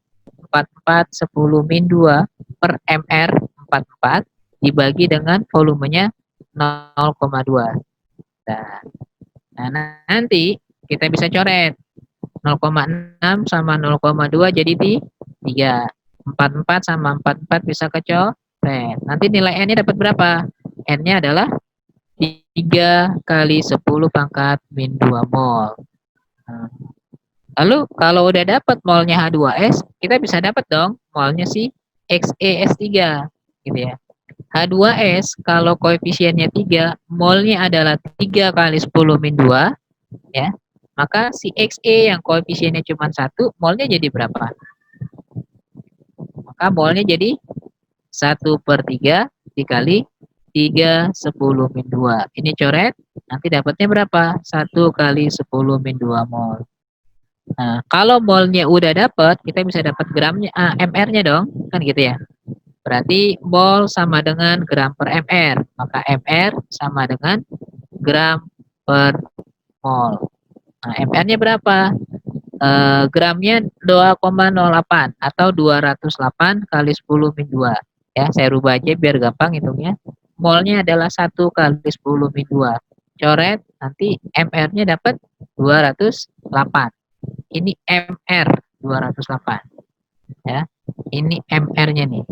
44 10 min 2 per mr 44 dibagi dengan volumenya 0,2. Nah, nanti kita bisa coret 0,6 sama 0,2 jadi 3. 44 sama 44 bisa kecoret. Nanti nilai N-nya dapat berapa? N-nya adalah 3 kali 10 pangkat min 2 mol. Nah, lalu kalau udah dapat molnya H2S, kita bisa dapat dong molnya si XeS3, gitu ya. H2S kalau koefisiennya 3, molnya adalah 3 kali 10 min 2, ya. Maka si Xe yang koefisiennya cuma 1, molnya jadi berapa? Maka molnya jadi 1/3 dikali 3 10 min 2. Ini coret, nanti dapatnya berapa? 1 kali 10 min 2 mol. Nah, kalau molnya udah dapat, kita bisa dapat gramnya, mr-nya dong, kan gitu ya. Berarti mol sama dengan gram per mr, maka mr sama dengan gram per mol. Nah, mr-nya berapa? Gramnya 2,08 atau 208 kali 10 min 2. Ya, saya rubah aja biar gampang hitungnya. Molnya adalah 1 kali 10 min 2. Coret, nanti mr-nya dapat 208. Ini mr 208. Ya, ini mr-nya nih.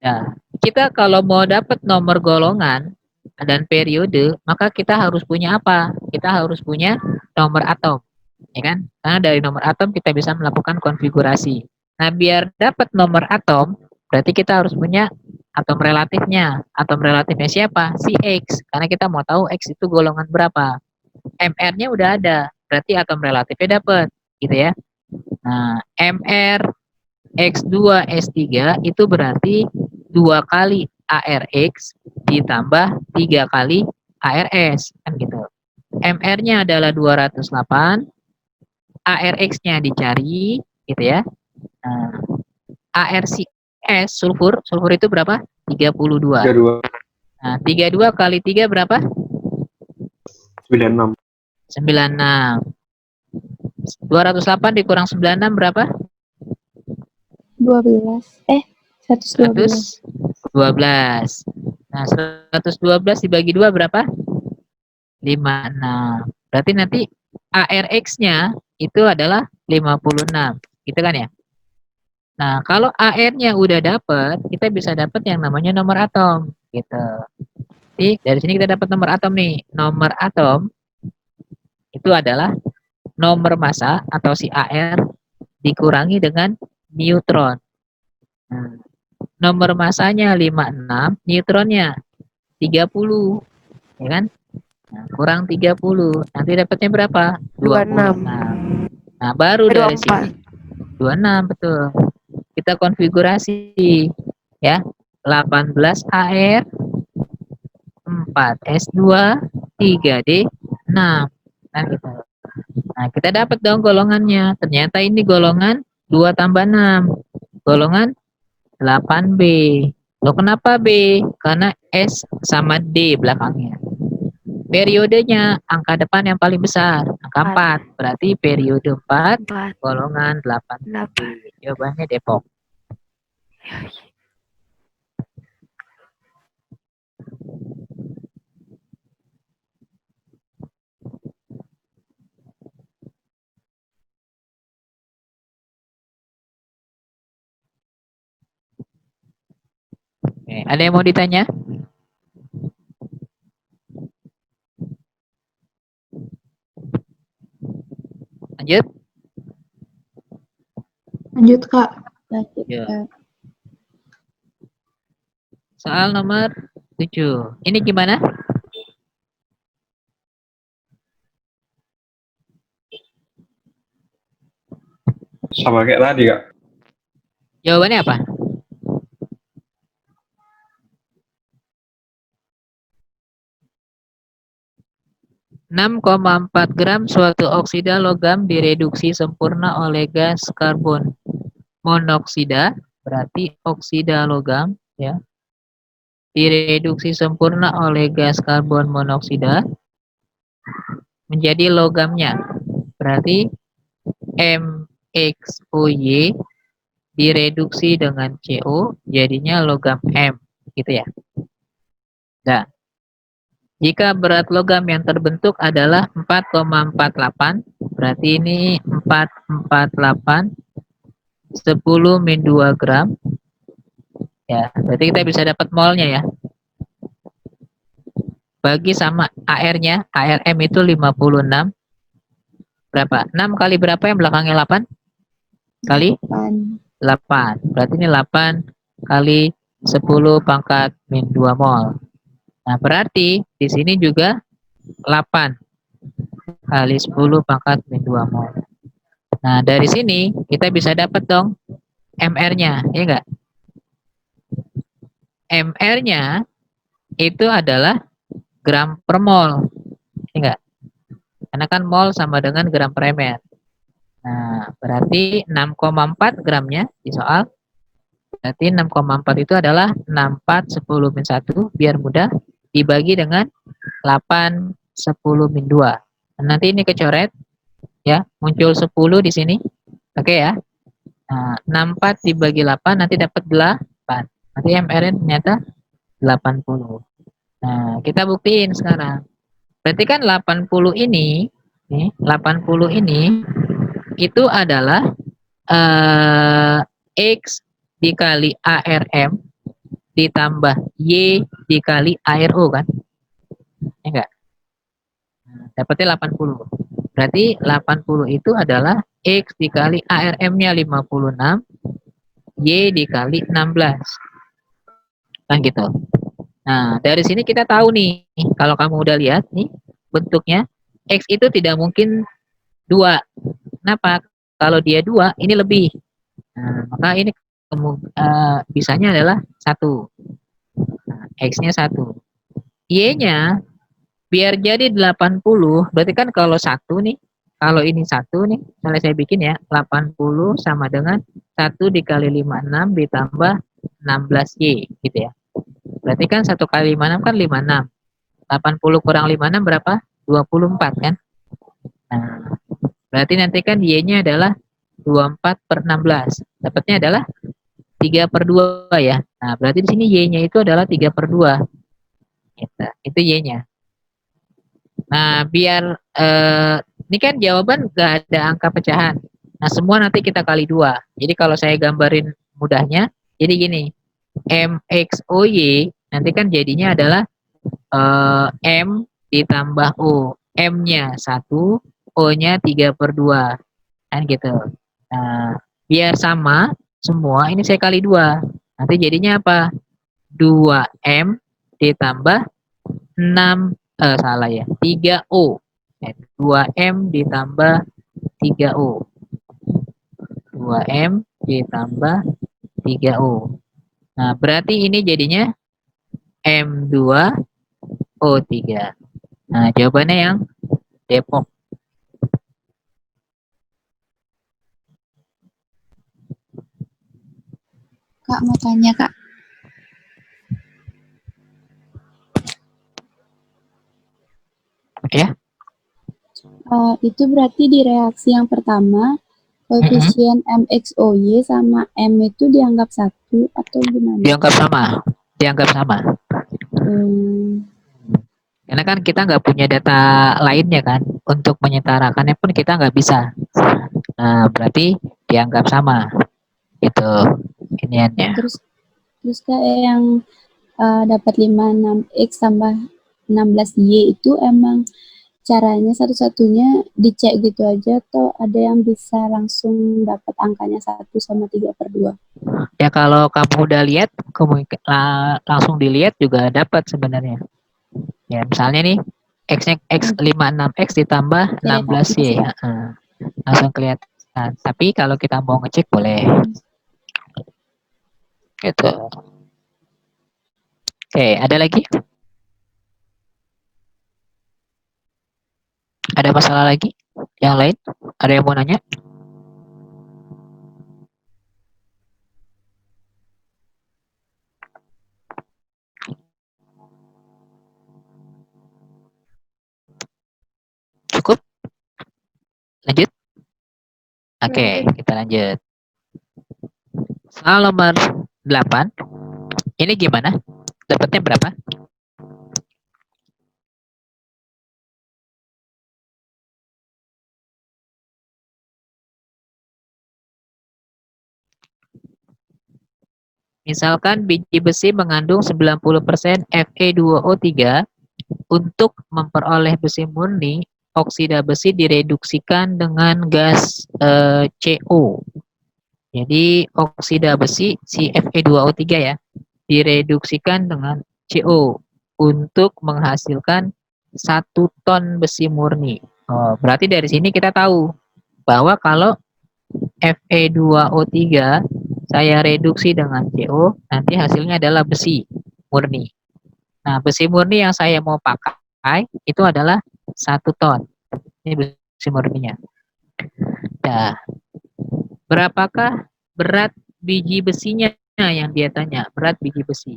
Nah, kita kalau mau dapat nomor golongan dan periode, maka kita harus punya apa? Kita harus punya nomor atom. Ya kan? Karena dari nomor atom kita bisa melakukan konfigurasi. Nah, biar dapat nomor atom, berarti kita harus punya atom relatifnya. Atom relatifnya siapa? Si X. Karena kita mau tahu X itu golongan berapa. MR-nya udah ada, berarti atom relatifnya dapat, gitu ya. Nah, MR X2S3 itu berarti 2 kali ARX ditambah 3 kali ARS, kan gitu. MR-nya adalah 208, ARX-nya dicari, gitu ya. Nah, ARCS, sulfur itu berapa? 32. 32. Nah, 32 kali 3 berapa? 96. 96. 208 dikurang 96 berapa? 12. 112. 112. Nah, 112 dibagi 2 berapa? 56. Berarti nanti ARX-nya itu adalah 56. Gitu kan ya? Nah, kalau AR-nya udah dapat, kita bisa dapat yang namanya nomor atom. Gitu. Jadi, dari sini kita dapat nomor atom nih. Nomor atom itu adalah nomor massa atau si AR dikurangi dengan neutron. Nah, nomor massanya 56, neutronnya 30, ya kan? Nah, kurang 30, nanti dapatnya berapa? 26. Nah, baru dari 24. sini 26, betul. Kita konfigurasi ya. 18 AR, 4 S2, 3 D6. Nah, gitu. Nah, kita dapat dong golongannya. Ternyata ini golongan 2 tambah 6. Golongan 8B. Loh, kenapa B? Karena S sama D belakangnya. Periodenya angka depan yang paling besar, angka 4. Berarti periode 4 4. golongan 8B. Jawabannya Depok. Oke, ada yang mau ditanya? Lanjut. Lanjut, Kak. Ya. Soal nomor 7. Ini gimana? Sama kayak tadi, Kak. Jawabannya apa? (6,4 gram suatu oksida logam direduksi sempurna oleh gas karbon monoksida, berarti oksida logam ya. Direduksi sempurna oleh gas karbon monoksida menjadi logamnya. Berarti MXOY direduksi dengan CO jadinya logam M, gitu ya. Nah, jika berat logam yang terbentuk adalah 4,48, berarti ini 448 10-2 gram. Ya, berarti kita bisa dapat molnya ya. Bagi sama AR-nya, ARM itu 56. Berapa? 6 kali berapa yang belakangnya 8? Kali 8. Berarti ini 8 kali 10 pangkat min 2 mol. Nah, berarti di sini juga 8 kali 10 pangkat min 2 mol. Nah, dari sini kita bisa dapat dong MR-nya, ya enggak? MR-nya itu adalah gram per mol, ya enggak? Karena kan mol sama dengan gram per ml. Nah, berarti 6,4 gramnya di soal. Berarti 6,4 itu adalah 64 10 min 1, biar mudah dibagi dengan 8 10 min 2. Nanti ini kecoret ya, muncul 10 di sini. Oke ya. Nah, 64 dibagi 8 nanti dapat 8. Nanti MR ternyata 80. Nah, kita buktiin sekarang. Berarti kan 80 ini, nih, 80 ini itu adalah X dikali ARM ditambah Y dikali ARO kan? Ya enggak? Nah, dapatnya 80. Berarti 80 itu adalah X dikali ARM-nya 56, Y dikali 16. Kan gitu. Nah, dari sini kita tahu nih, kalau kamu udah lihat nih bentuknya, X itu tidak mungkin 2. Kenapa? Kalau dia 2, ini lebih. Nah, maka ini bisanya adalah 1. Nah, X-nya 1. Y-nya biar jadi 80, berarti kan kalau 1 nih, kalau ini 1 nih, misalnya saya bikin ya, 80 sama dengan 1 dikali 56 ditambah 16Y, gitu ya. Berarti kan 1 kali 56 kan 56. 80 kurang 56 berapa? 24 kan? Nah, berarti nanti kan Y-nya adalah 24 per 16. Dapatnya adalah 3 per 2 ya. Nah, berarti di sini Y-nya itu adalah 3 per 2. Gitu. Itu Y-nya. Nah, biar ini kan jawaban nggak ada angka pecahan. Nah, semua nanti kita kali 2. Jadi kalau saya gambarin mudahnya, jadi gini. MXOY nanti kan jadinya adalah M ditambah O. M-nya 1, O-nya 3 per 2. Kan gitu. Nah, biar sama semua, ini saya kali 2. Nanti jadinya apa? 2M ditambah 6, salah ya, 3O. 2M ditambah 3O. 2M ditambah 3O. Nah, berarti ini jadinya M2O3. Nah, jawabannya yang Depok. Kak, mau tanya, Kak. Ya. Itu berarti di reaksi yang pertama, koefisien MXOY sama M itu dianggap 1 atau gimana? Dianggap sama. Dianggap sama. Karena kan kita nggak punya data lainnya kan. Untuk menyetarakannya pun kita nggak bisa. Nah, berarti dianggap sama. Itu iniannya. Terus kayak yang dapat 56X tambah 16Y itu emang caranya satu-satunya dicek gitu aja atau ada yang bisa langsung dapat angkanya 1 sama 3 per 2? Ya kalau kamu udah lihat, langsung dilihat juga dapat sebenarnya. Ya misalnya nih, X-nya X56X ditambah 16Y. Langsung kelihatan. Nah, tapi kalau kita mau ngecek boleh. Gitu. Oke, ada lagi? Ada masalah lagi? Yang lain? Ada yang mau nanya? Cukup? Lanjut? Oke, kita lanjut. Soal nomor 8. Ini gimana? Dapatnya berapa? Misalkan biji besi mengandung 90% Fe2O3, untuk memperoleh besi murni, oksida besi direduksikan dengan gas CO. Jadi oksida besi si Fe2O3 ya, direduksikan dengan CO untuk menghasilkan 1 ton besi murni. Berarti dari sini kita tahu bahwa kalau Fe2O3 saya reduksi dengan CO, nanti hasilnya adalah besi murni. Nah, besi murni yang saya mau pakai itu adalah 1 ton. Ini besi murninya. Nah, berapakah berat biji besinya yang dia tanya? Berat biji besi.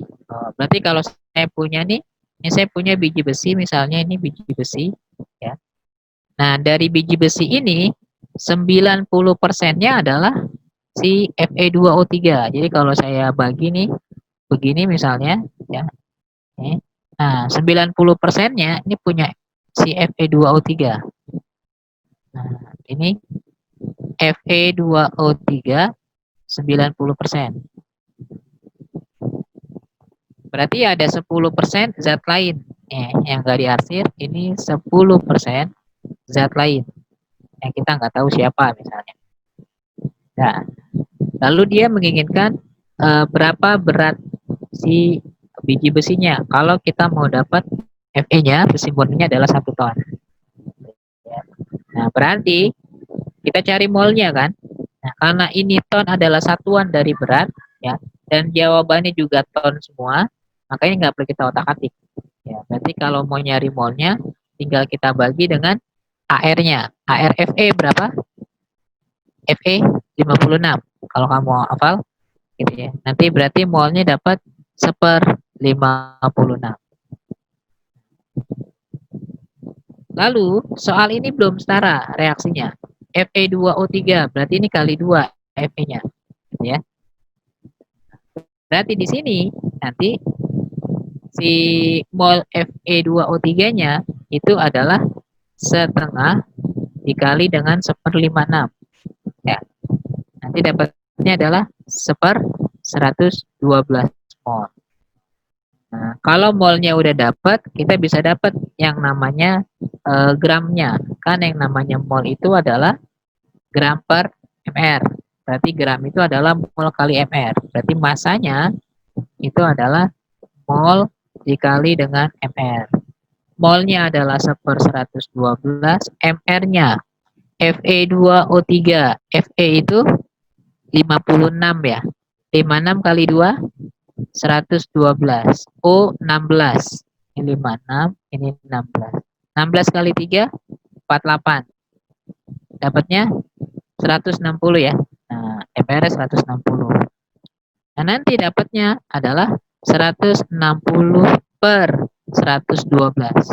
Berarti kalau saya punya nih, ini saya punya biji besi, misalnya ini biji besi. Ya. Nah, dari biji besi ini, 90%-nya adalah si Fe2O3. Jadi kalau saya bagi nih, begini misalnya, ya. Nah, 90%-nya ini punya si Fe2O3. Nah, ini Fe2O3 90%. Berarti ada 10% zat lain. Yang nggak diarsir, ini 10% zat lain. yang kita nggak tahu siapa misalnya. Nah, lalu dia menginginkan berapa berat si biji besinya. Kalau kita mau dapat Fe-nya, besi murninya adalah 1 ton. Nah, berarti kita cari molnya kan. Nah, karena ini ton adalah satuan dari berat, ya, dan jawabannya juga ton semua, makanya nggak perlu kita otak-atik. Ya, berarti kalau mau nyari molnya, tinggal kita bagi dengan AR-nya. AR Fe berapa? Fe 56. Kalau kamu hafal, gitu ya. Nanti berarti molnya dapat 1/56. Lalu, soal ini belum setara reaksinya. Fe2O3, berarti ini kali 2 Fe-nya. Gitu ya. Berarti di sini, nanti si mol Fe2O3-nya itu adalah setengah dikali dengan 1/56. Ya. Nanti dapatnya adalah 1/112 mol. Nah, kalau molnya udah dapat, kita bisa dapat yang namanya gramnya. Kan yang namanya mol itu adalah gram per mr. Berarti gram itu adalah mol kali mr. Berarti masanya itu adalah mol dikali dengan mr. Molnya adalah 1/112, mr-nya Fe2O3. Fe itu 56 ya. 56 kali 2 112. O 16. Ini 56, ini 16. 16 kali 3 48. Dapatnya 160 ya. Nah, MR 160. Nah, nanti dapatnya adalah 160 per 112.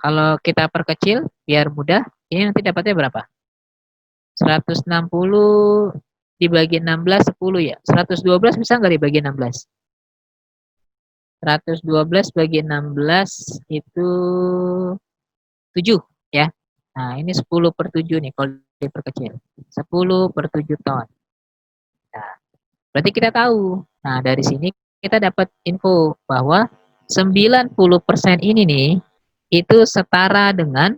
Kalau kita perkecil biar mudah, ini nanti dapatnya berapa? 160 dibagi 16 10 ya. 112 bisa nggak dibagi 16? 112 bagi 16 itu 7 ya. Nah, ini 10/7 nih kalau diperkecil. 10/7 ton. Nah, berarti kita tahu. Nah, dari sini kita dapat info bahwa 90% ini nih itu setara dengan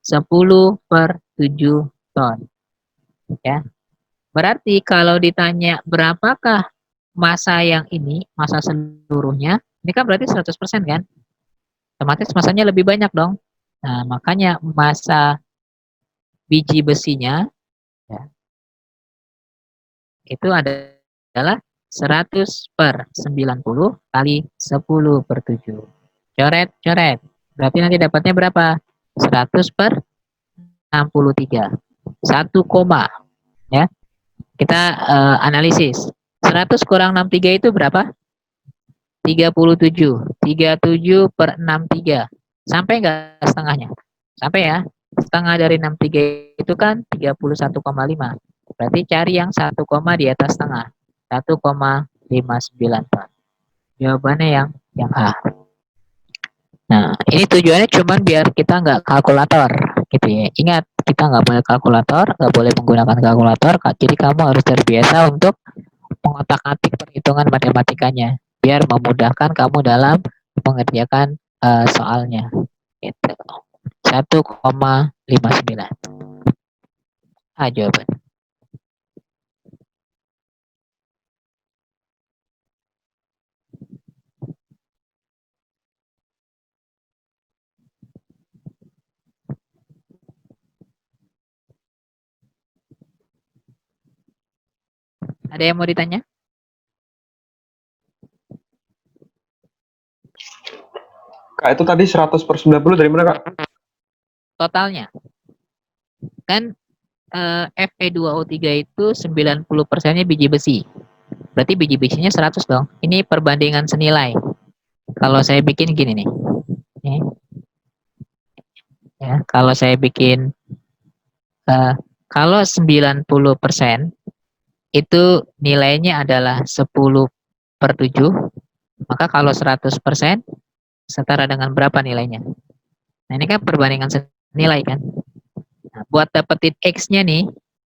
10/7 ton. Ya. Berarti kalau ditanya berapakah massa yang ini, massa seluruhnya, ini kan berarti 100% kan? Otomatis massanya lebih banyak dong. Nah, makanya massa biji besinya ya, itu adalah 100/90 kali 10/7. Coret, coret. Berarti nanti dapatnya berapa? 100/63. 1 koma. Ya. Kita analisis. 100 kurang 63 itu berapa? 37. 37/63. Sampai nggak setengahnya? Sampai ya. Setengah dari 63 itu kan 31,5. Berarti cari yang 1, di atas setengah. 1,59 ton. Jawabannya yang A. Nah, ini tujuannya cuma biar kita nggak kalkulator, gitu ya. Ingat, kita nggak boleh kalkulator, nggak boleh menggunakan kalkulator. Jadi kamu harus terbiasa untuk mengotak-atik perhitungan matematikanya, biar memudahkan kamu dalam mengerjakan soalnya. Gitu. 1,59. A jawaban. Ada yang mau ditanya? Kak, itu tadi 100/90 dari mana, Kak? Totalnya. Kan Fe2O3 itu 90%-nya biji besi. Berarti biji besinya 100 dong. Ini perbandingan senilai. Kalau saya bikin gini nih. Ya, kalau saya bikin kalau 90% itu nilainya adalah 10/7, maka kalau 100% setara dengan berapa nilainya? Nah, ini kan perbandingan senilai kan. Nah, buat dapetin X-nya nih,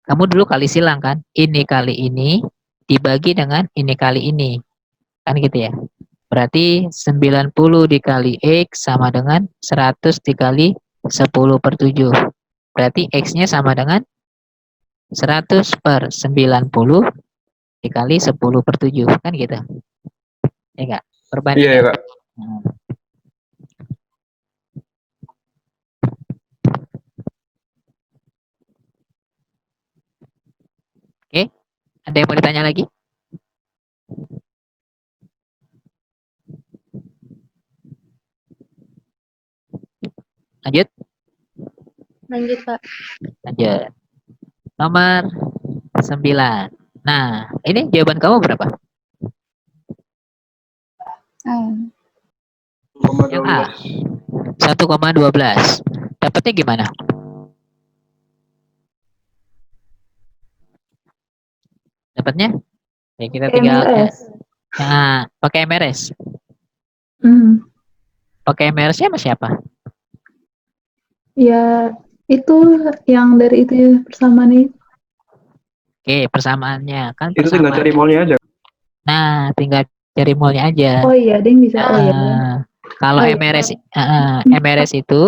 kamu dulu kali silang kan. Ini kali ini dibagi dengan ini kali ini. Kan gitu ya. Berarti 90 dikali X sama dengan 100 dikali 10/7. Berarti X-nya sama dengan 100/90 dikali 10/7. Kan gitu. Ya enggak? Iya Perbandingan. ya Kak. Hmm. Oke, ada yang mau ditanya lagi? Lanjut, Lanjut, Pak. lanjut. Nomor 9. Nah, ini jawaban kamu berapa? Ah, Yang A. 1,12. Dapatnya gimana? Dapatnya? Ya kita tinggal nah, pakai MRS. Hmm. Pakai MRS-nya sama siapa? Ya, itu yang dari itu ya, persamaan itu. Oke, persamaannya kan Itu tinggal cari persamaan. molnya aja. Nah, tinggal cari molnya aja. Oh iya, Ding bisa. Oh iya. Kalau Oh iya. MRS itu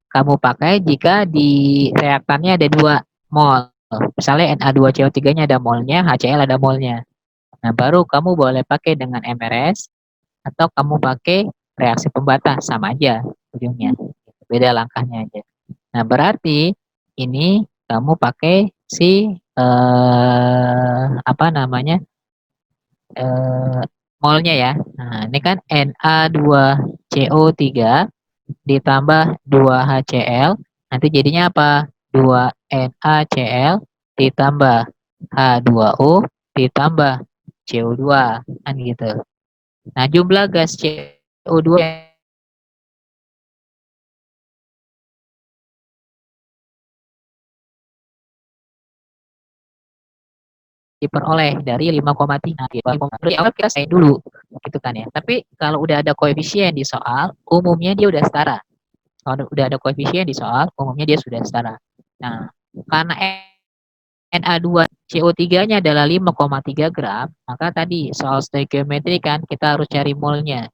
kamu pakai jika di reaktannya ada 2 mol. Misalnya Na2CO3-nya ada molnya, HCl ada molnya. Nah, baru kamu boleh pakai dengan MRS atau kamu pakai reaksi pembatas, sama aja ujungnya. Beda langkahnya aja. Nah, berarti ini kamu pakai si apa namanya? Molnya ya. Nah, ini kan Na2CO3 ditambah 2HCl, nanti jadinya apa? 2NaCl ditambah H2O ditambah CO2, kan gitu. Nah, jumlah gas CO2 yang diperoleh dari 5,3 gitu. Dari awal kita saya dulu gitu kan ya. Tapi kalau udah ada koefisien di soal, umumnya dia udah setara. Kalau udah ada koefisien di soal, umumnya dia sudah setara. Nah, karena Na2CO3-nya adalah 5,3 gram, maka tadi soal stoikiometri kan kita harus cari molnya.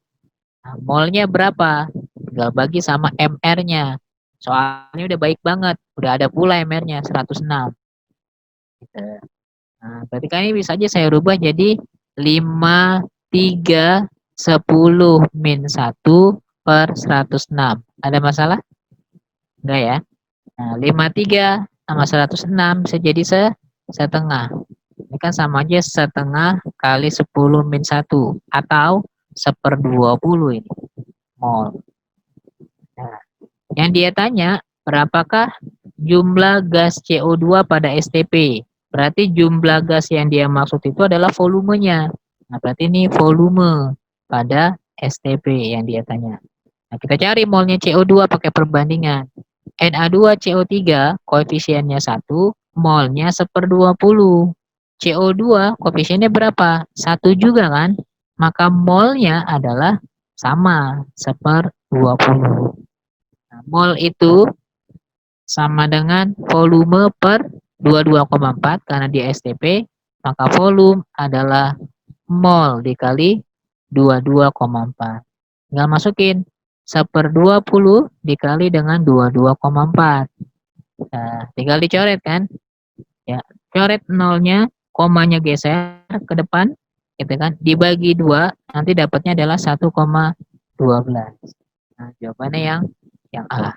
Nah, molnya berapa? Tinggal bagi sama MR-nya. Soalnya udah baik banget, udah ada pula MR-nya 106. Gitu. Nah, berarti kan ini bisa aja saya rubah jadi 5, 3, 10 min 1/106. Ada masalah? Enggak ya? Nah, 53 sama 106 bisa jadi setengah. Ini kan sama aja setengah kali 10 min 1 atau 1/20 ini mol. Nah, yang dia tanya, berapakah jumlah gas CO2 pada STP? Berarti jumlah gas yang dia maksud itu adalah volumenya. Nah, berarti ini volume pada STP yang dia tanya. Nah, kita cari molnya CO2 pakai perbandingan. Na2CO3 koefisiennya 1, molnya 1/20. CO2 koefisiennya berapa? 1 juga kan? Maka molnya adalah sama 1/20. Nah, mol itu sama dengan volume per 22,4 karena dia STP, maka volume adalah mol dikali 22,4. Tinggal masukin 1/20 dikali dengan 22,4. Nah, tinggal dicoret kan? Ya, coret nolnya, komanya geser ke depan, gitu kan? Dibagi 2, nanti dapatnya adalah 1,12. Nah, jawabannya yang A.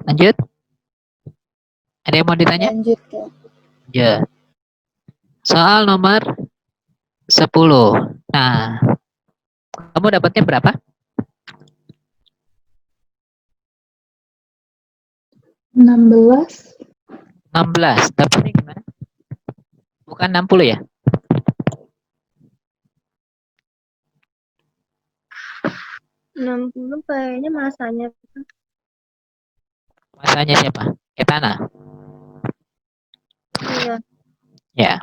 Lanjut. Ada yang mau ditanya? lanjut ke Ya. Soal nomor 10. Nah, kamu dapatnya berapa? 16. 16. Dapatnya gimana? Bukan 60 ya? 60 kayaknya masanya. Masanya siapa? Etana. Iya. Ya.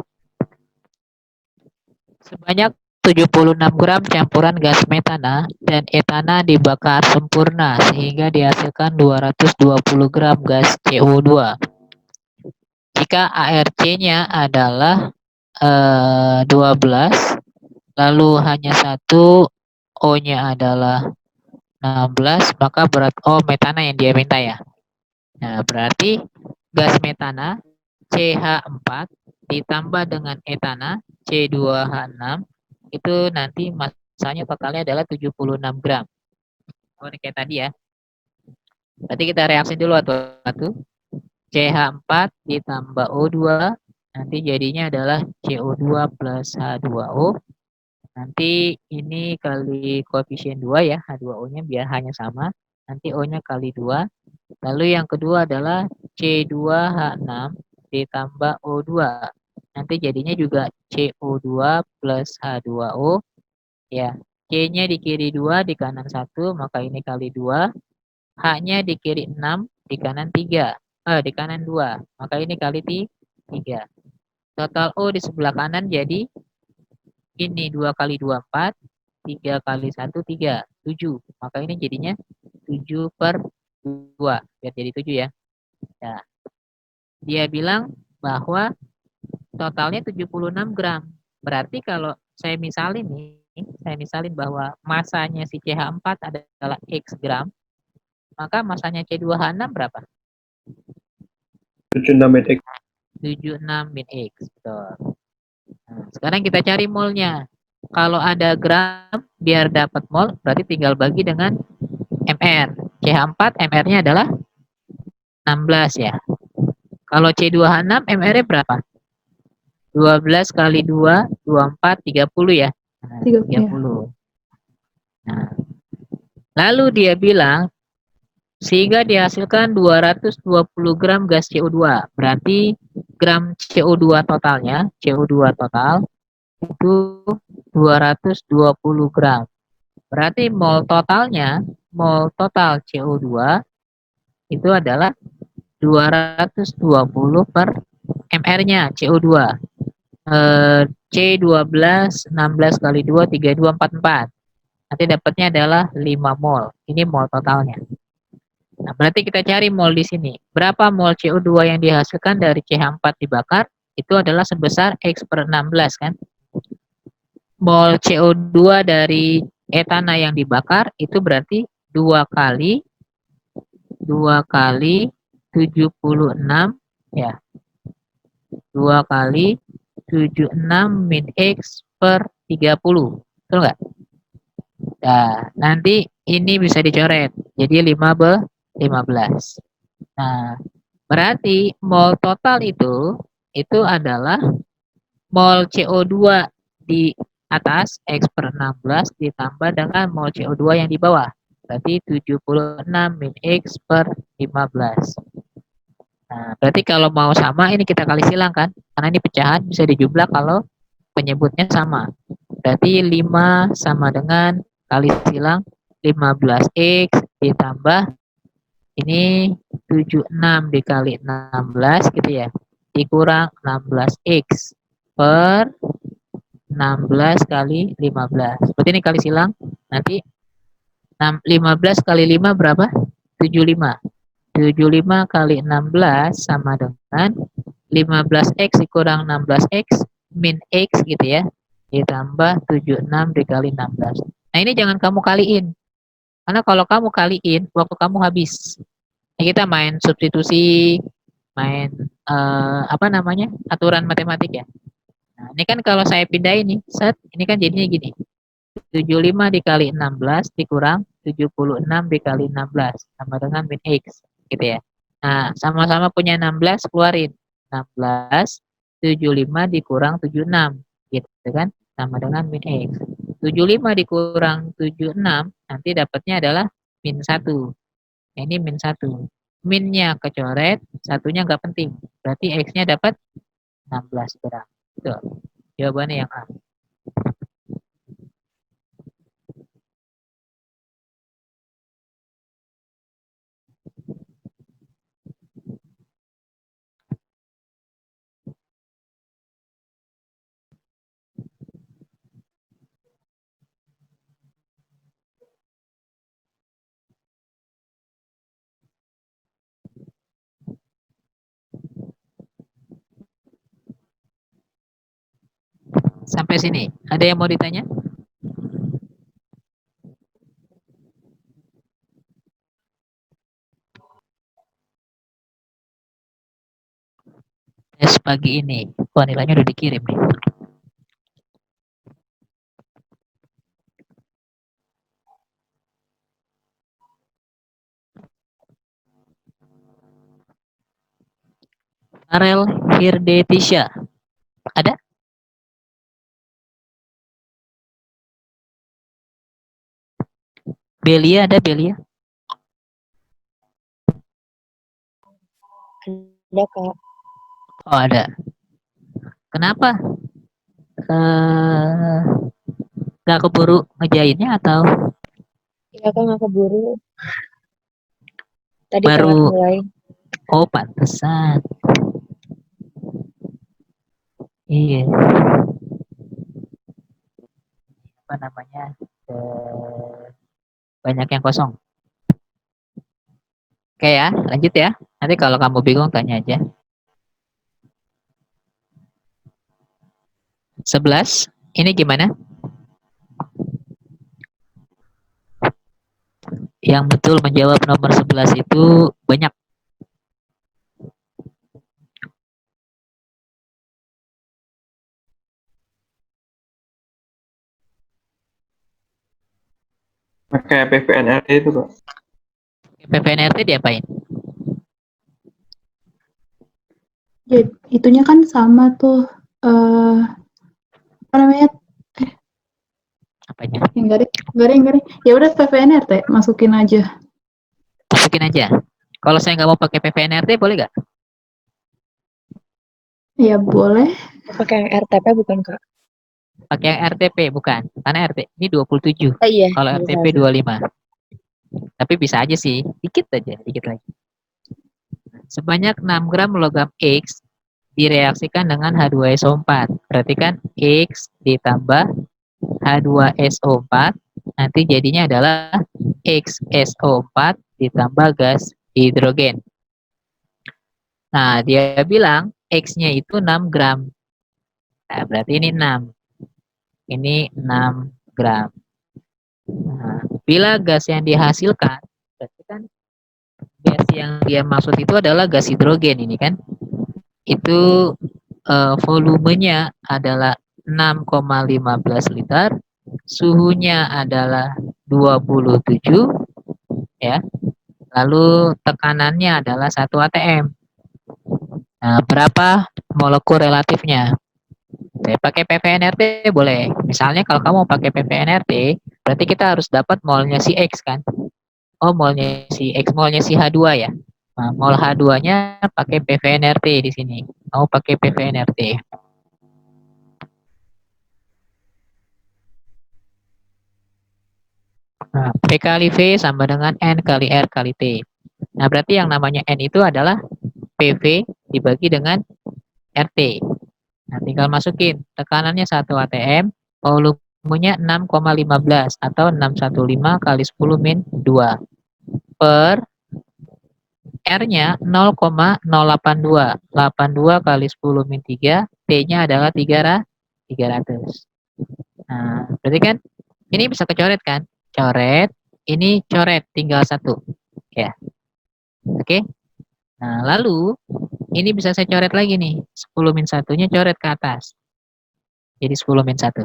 Sebanyak 76 gram campuran gas metana dan etana dibakar sempurna sehingga dihasilkan 220 gram gas CO2. Jika ARC-nya adalah 12, lalu hanya satu O-nya adalah 16, maka metana yang dia minta ya. Nah, berarti gas metana CH4 ditambah dengan etana C2H6 itu nanti masanya totalnya adalah 76 gram. Oh, ini kayak tadi ya. Berarti kita reaksi dulu satu-satu. CH4 ditambah O2 nanti jadinya adalah CO2 plus H2O. Nanti ini kali koefisien 2 ya, H2O-nya biar hanya sama. Nanti O-nya kali 2. Lalu yang kedua adalah C2H6 ditambah O2. Nanti jadinya juga CO2 plus H2O. Ya, C-nya di kiri 2, di kanan 1, maka ini kali 2. H-nya di kiri 6, di kanan 3. Di kanan 2, maka ini kali 3. Total O di sebelah kanan jadi ini 2 kali 2, 4. 3 kali 1, 3. 7. Maka ini jadinya 7 per 2. Biar jadi 7 ya. Nah, dia bilang bahwa totalnya 76 gram. Berarti kalau saya misalin bahwa masanya si CH4 adalah X gram, maka masanya C2H6 berapa? 76 min X. 76 min X. Betul. Nah, sekarang kita cari molnya. Kalau ada gram, biar dapat mol, berarti tinggal bagi dengan MR. CH4 MR-nya adalah 16 ya. Kalau C2H6 MR-nya berapa? 12 kali 2, 24, 30 ya. Nah, 30. Nah, lalu dia bilang sehingga dihasilkan 220 gram gas CO2. Berarti gram CO2 totalnya, CO2 total itu 220 gram. Berarti mol total CO2 itu adalah 220 per MR-nya CO2. C12 16 kali 2 32 44. Nanti dapatnya adalah 5 mol. Ini mol totalnya. Nah, berarti kita cari mol di sini. Berapa mol CO2 yang dihasilkan dari CH4 dibakar? Itu adalah sebesar X per 16 kan. Mol CO2 dari etana yang dibakar itu berarti 2 kali 76 ya. 2 kali 76 min X per 30. Betul nggak? Nah, nanti ini bisa dicoret. Jadi 15. Nah, berarti mol total itu adalah mol CO2 di atas X per 16 ditambah dengan mol CO2 yang di bawah. Berarti 76 min X per 15. Nah, berarti kalau mau sama ini kita kali silang kan? Karena ini pecahan bisa dijumlah kalau penyebutnya sama. Berarti 5 sama dengan kali silang 15X ditambah ini 76 dikali 16 gitu ya. Dikurang 16X per 16 kali 15. Berarti ini kali silang nanti 15 kali 5 berapa? 75. 75 kali 16 sama dengan 15X dikurang 16X min X gitu ya. Ditambah 76 dikali 16. Nah ini jangan kamu kaliin. Karena kalau kamu kaliin, waktu kamu habis. Nah, kita main substitusi, main aturan matematik ya. Nah, ini kan kalau saya pindah ini, ini kan jadinya gini. 75 dikali 16 dikurang 76 dikali 16 sama dengan min X gitu ya. Nah, sama-sama punya 16 keluarin. 16 75 dikurang 76 gitu kan sama dengan min X. 75 dikurang 76 nanti dapatnya adalah min 1. Ini min 1. Minnya kecoret, satunya nggak penting. Berarti X-nya dapat 16 gram. Betul. Jawabannya yang A. Sampai sini. Ada yang mau ditanya? Tes pagi ini. Wah, nilainya udah dikirim nih. Farel Hirdetisha. Ada? Belia ada Belia? Ada Kak. Oh, ada. Kenapa? Eh, Gak keburu ngejahinnya atau Iya Kak, nggak keburu. Tadi telat baru? mulai. Oh, pantesan. Iya. Apa namanya? Banyak yang kosong. Oke ya, lanjut ya. Nanti kalau kamu bingung tanya aja. 11. Ini gimana? Yang betul menjawab nomor 11 itu banyak. Pakai PVNRT itu, Kak. PPNRT diapain? Jadi, itunya kan sama tuh. Apa namanya? Apanya? Enggak deh. Ya udah PVNRT masukin aja. Masukin aja. Kalau saya nggak mau pakai PPNRT, boleh nggak? Ya boleh. Pakai yang RTP bukan Kak? Pakai yang RTP, bukan. Karena RT ini 27. Oh iya. Kalau bisa, RTP bisa. 25. Tapi bisa aja sih. Dikit aja, dikit lagi. Sebanyak 6 gram logam X direaksikan dengan H2SO4. Berarti kan X ditambah H2SO4 nanti jadinya adalah XSO4 ditambah gas hidrogen. Nah, dia bilang X-nya itu 6 gram. Nah, berarti ini 6. Ini 6 gram. Nah, bila gas yang dihasilkan, berarti kan gas yang dia maksud itu adalah gas hidrogen ini kan. Itu volumenya adalah 6,15 liter, suhunya adalah 27 ya. Lalu tekanannya adalah 1 atm. Nah, berapa molekul relatifnya? Saya pakai PVNRT boleh. Misalnya kalau kamu mau pakai PVNRT, berarti kita harus dapat molnya si X kan? Oh, molnya si X, molnya si H2 ya. Nah, mol H2-nya pakai PVNRT di sini. Mau pakai PVNRT. Nah, P kali V sama dengan N kali R kali T. Nah, berarti yang namanya N itu adalah PV dibagi dengan RT. Nah, tinggal masukin. Tekanannya 1 atm, volumenya 6,15 atau 615 kali 10 min 2 per R-nya 0,082. 82 kali 10 min 3, T-nya adalah 300. Nah, berarti kan ini bisa kecoret kan? Coret, ini coret, tinggal 1. Ya. Oke. Nah, lalu ini bisa saya coret lagi nih. 10 min 1-nya coret ke atas. Jadi 10 min 1.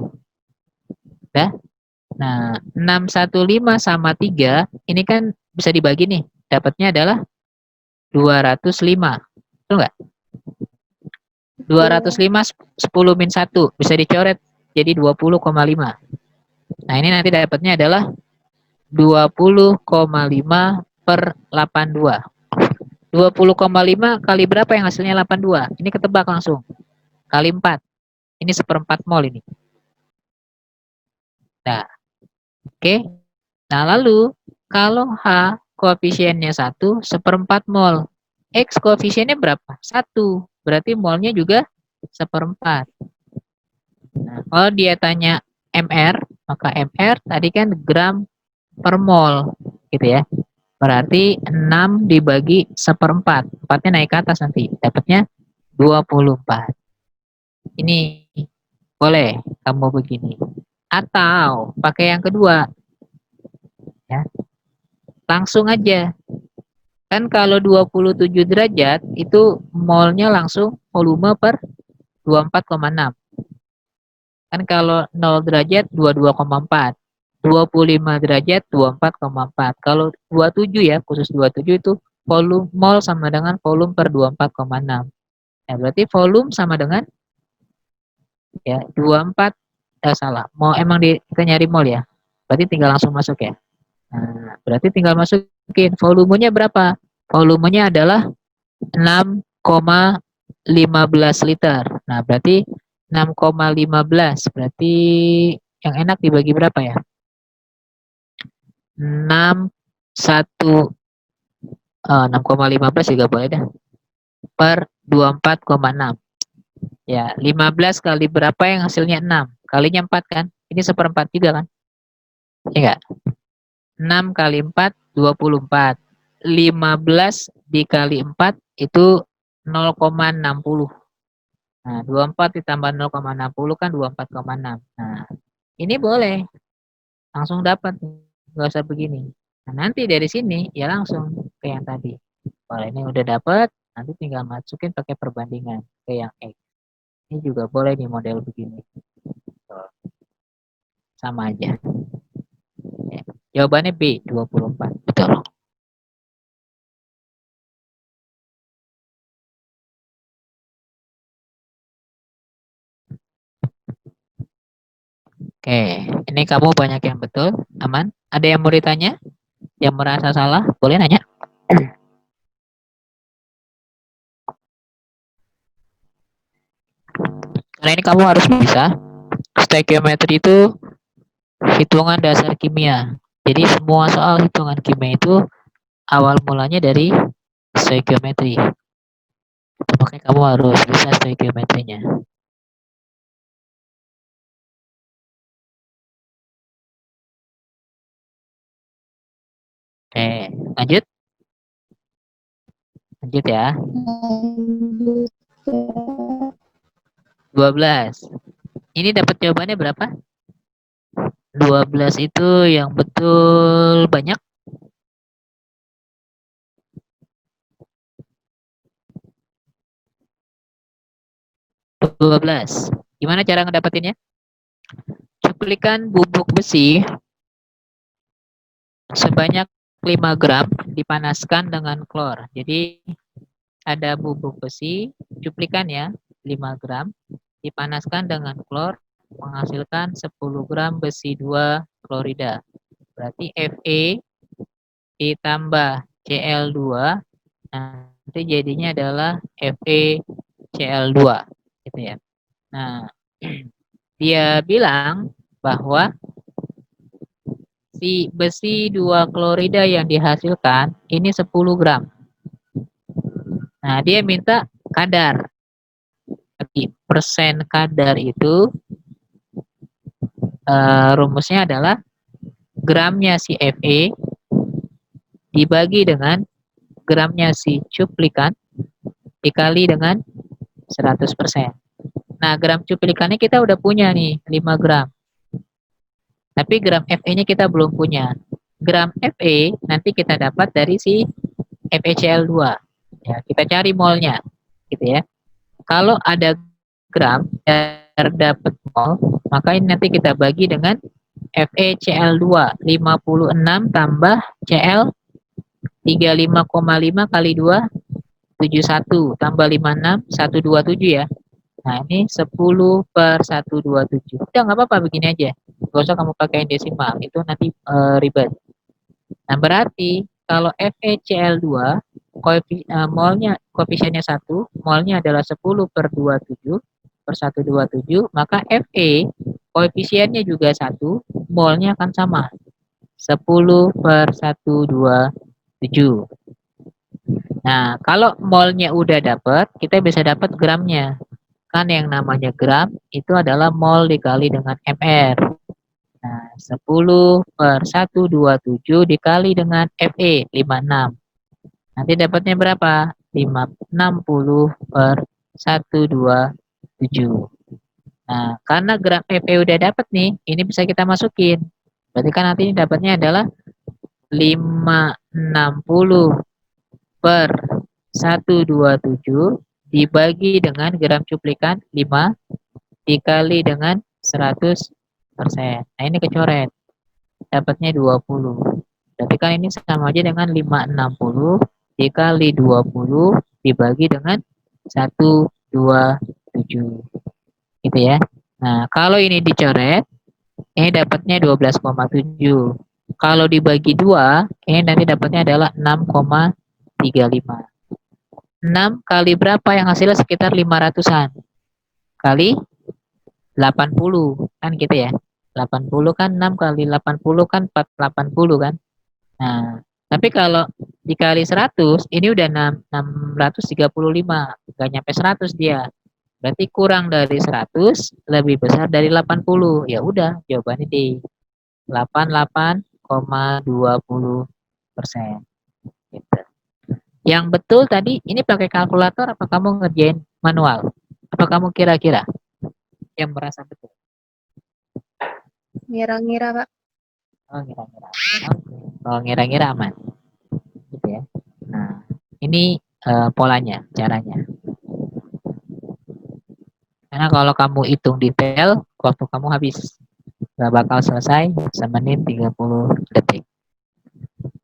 Udah? Nah, 615 sama 3, ini kan bisa dibagi nih. Dapatnya adalah 205. Betul nggak? 205 10 min 1 bisa dicoret jadi 20,5. Nah, ini nanti dapatnya adalah 20,5 per 82. 20,5 kali berapa yang hasilnya 82? Ini ketebak langsung. Kali 4. Ini 1/4 mol ini. Nah, oke. Nah, lalu kalau H koefisiennya 1, 1/4 mol. X koefisiennya berapa? 1. Berarti molnya juga 1/4. Nah, kalau dia tanya MR, maka MR tadi kan gram per mol, gitu ya. Berarti 6 dibagi 1/4. 4-nya naik ke atas nanti. Dapatnya 24. Ini boleh kamu begini. Atau pakai yang kedua, ya. Langsung aja. Kan kalau 27 derajat itu molnya langsung volume per 24,6. Kan kalau 0 derajat 22,4. 25 derajat 24,4. Kalau 27 ya, khusus 27 itu volume mol sama dengan volume per 24,6. Nah, berarti volume sama dengan ya 24 salah. Mau emang kita nyari mol ya. Berarti tinggal langsung masuk ya. Nah, berarti tinggal masukin volumenya berapa? Volumenya adalah 6,15 liter. Nah, berarti 6,15 berarti yang enak dibagi berapa ya? 6,15 juga boleh dah. Per 24,6. Ya, 15 kali berapa yang hasilnya 6? Kalinya 4 kan? Ini 1/4 juga kan? Ya enggak? 6 kali 4, 24. 15 dikali 4 itu 0,60. Nah, 24 ditambah 0,60 kan 24,6. Nah, ini boleh. Langsung dapat. Nggak usah begini. Nah, nanti dari sini ya langsung ke yang tadi. Kalau ini udah dapat, nanti tinggal masukin pakai perbandingan ke yang X. Ini juga boleh di model begini. Sama aja. Ya. Jawabannya B, 24. Betul. Oke, ini kamu banyak yang betul, aman. Ada yang mau ditanya? Yang merasa salah, boleh nanya. Karena ini kamu harus bisa. Stoichiometry itu hitungan dasar kimia. Jadi semua soal hitungan kimia itu awal mulanya dari stoichiometry. Makanya kamu harus bisa stoichiometrinya. Oke, lanjut. Lanjut ya. 12. Ini dapat jawabannya berapa? 12 itu yang betul banyak. 12. Gimana cara ngedapetinnya? Cuplikan bubuk besi sebanyak 5 gram dipanaskan dengan klor. Jadi ada bubuk besi, cuplikan ya, 5 gram, dipanaskan dengan klor, menghasilkan 10 gram besi 2 klorida. Berarti Fe ditambah Cl2, nanti jadinya adalah FeCl2. Gitu ya. Nah, dia bilang bahwa si besi 2 klorida yang dihasilkan ini 10 gram. Nah, dia minta kadar. Persen kadar itu rumusnya adalah gramnya si Fe dibagi dengan gramnya si cuplikan dikali dengan 100%. Nah, gram cuplikannya kita udah punya nih, 5 gram. Tapi gram Fe-nya kita belum punya. Gram Fe nanti kita dapat dari si FeCl2. Ya, kita cari molnya, gitu ya. Kalau ada gram dapat mol, maka ini nanti kita bagi dengan FeCl2 56 tambah Cl 35,5 kali 2 71 tambah 56 127 ya. Nah, ini 10 per 127. Udah nggak apa-apa begini aja. Gak usah kamu pakai desimal, itu nanti ribet. Nah, berarti kalau FeCl2 molnya koefisiennya 1, molnya adalah 10 per 27 per 127, maka Fe koefisiennya juga 1, molnya akan sama. 10 per 127. Nah, kalau molnya udah dapat, kita bisa dapat gramnya. Kan yang namanya gram itu adalah mol dikali dengan mr. Nah, 10 per 127 dikali dengan Fe 56. Nanti dapatnya berapa? 60 per 127. Nah, karena gram PP udah dapat nih, ini bisa kita masukin. Berarti kan nanti ini dapatnya adalah 560 per 127 dibagi dengan gram cuplikan 5 dikali dengan 100%. Nah, ini kecoret. Dapatnya 20. Berarti kan ini sama aja dengan 560 dikali 20 dibagi dengan 127. Gitu ya. Nah, kalau ini dicoret, ini dapatnya 12,7. Kalau dibagi 2, ini nanti dapatnya adalah 6,35. 6 kali berapa yang hasilnya sekitar 500-an? Kali 80, kan gitu ya. 80 kan 6 kali 80 kan 480 kan. Nah, tapi kalau dikali 100, ini udah 635, nggak nyampe 100 dia. Berarti kurang dari 100, lebih besar dari 80. Ya udah, jawabannya di 88,20%. Gitu. Yang betul tadi, ini pakai kalkulator apa kamu ngerjain manual? Apa kamu kira-kira yang merasa betul? Ngira-ngira, Kak. Oh, ngira-ngira. Oh, ngira-ngira aman. Gitu ya. Nah, ini polanya, caranya. Karena kalau kamu hitung detail, waktu kamu habis. Gak bakal selesai semenit 30 detik.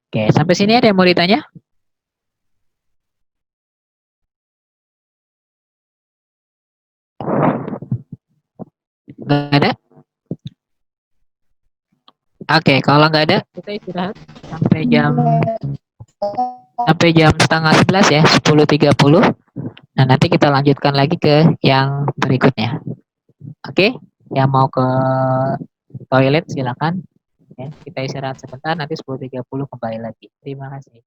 Oke, sampai sini ada yang mau ditanya? Gak ada? Oke, kalau nggak ada, kita istirahat sampai jam setengah 11 ya, 10.30. Nah, nanti kita lanjutkan lagi ke yang berikutnya. Oke, yang mau ke toilet silakan. Ya, kita istirahat sebentar, nanti 10.30 kembali lagi. Terima kasih.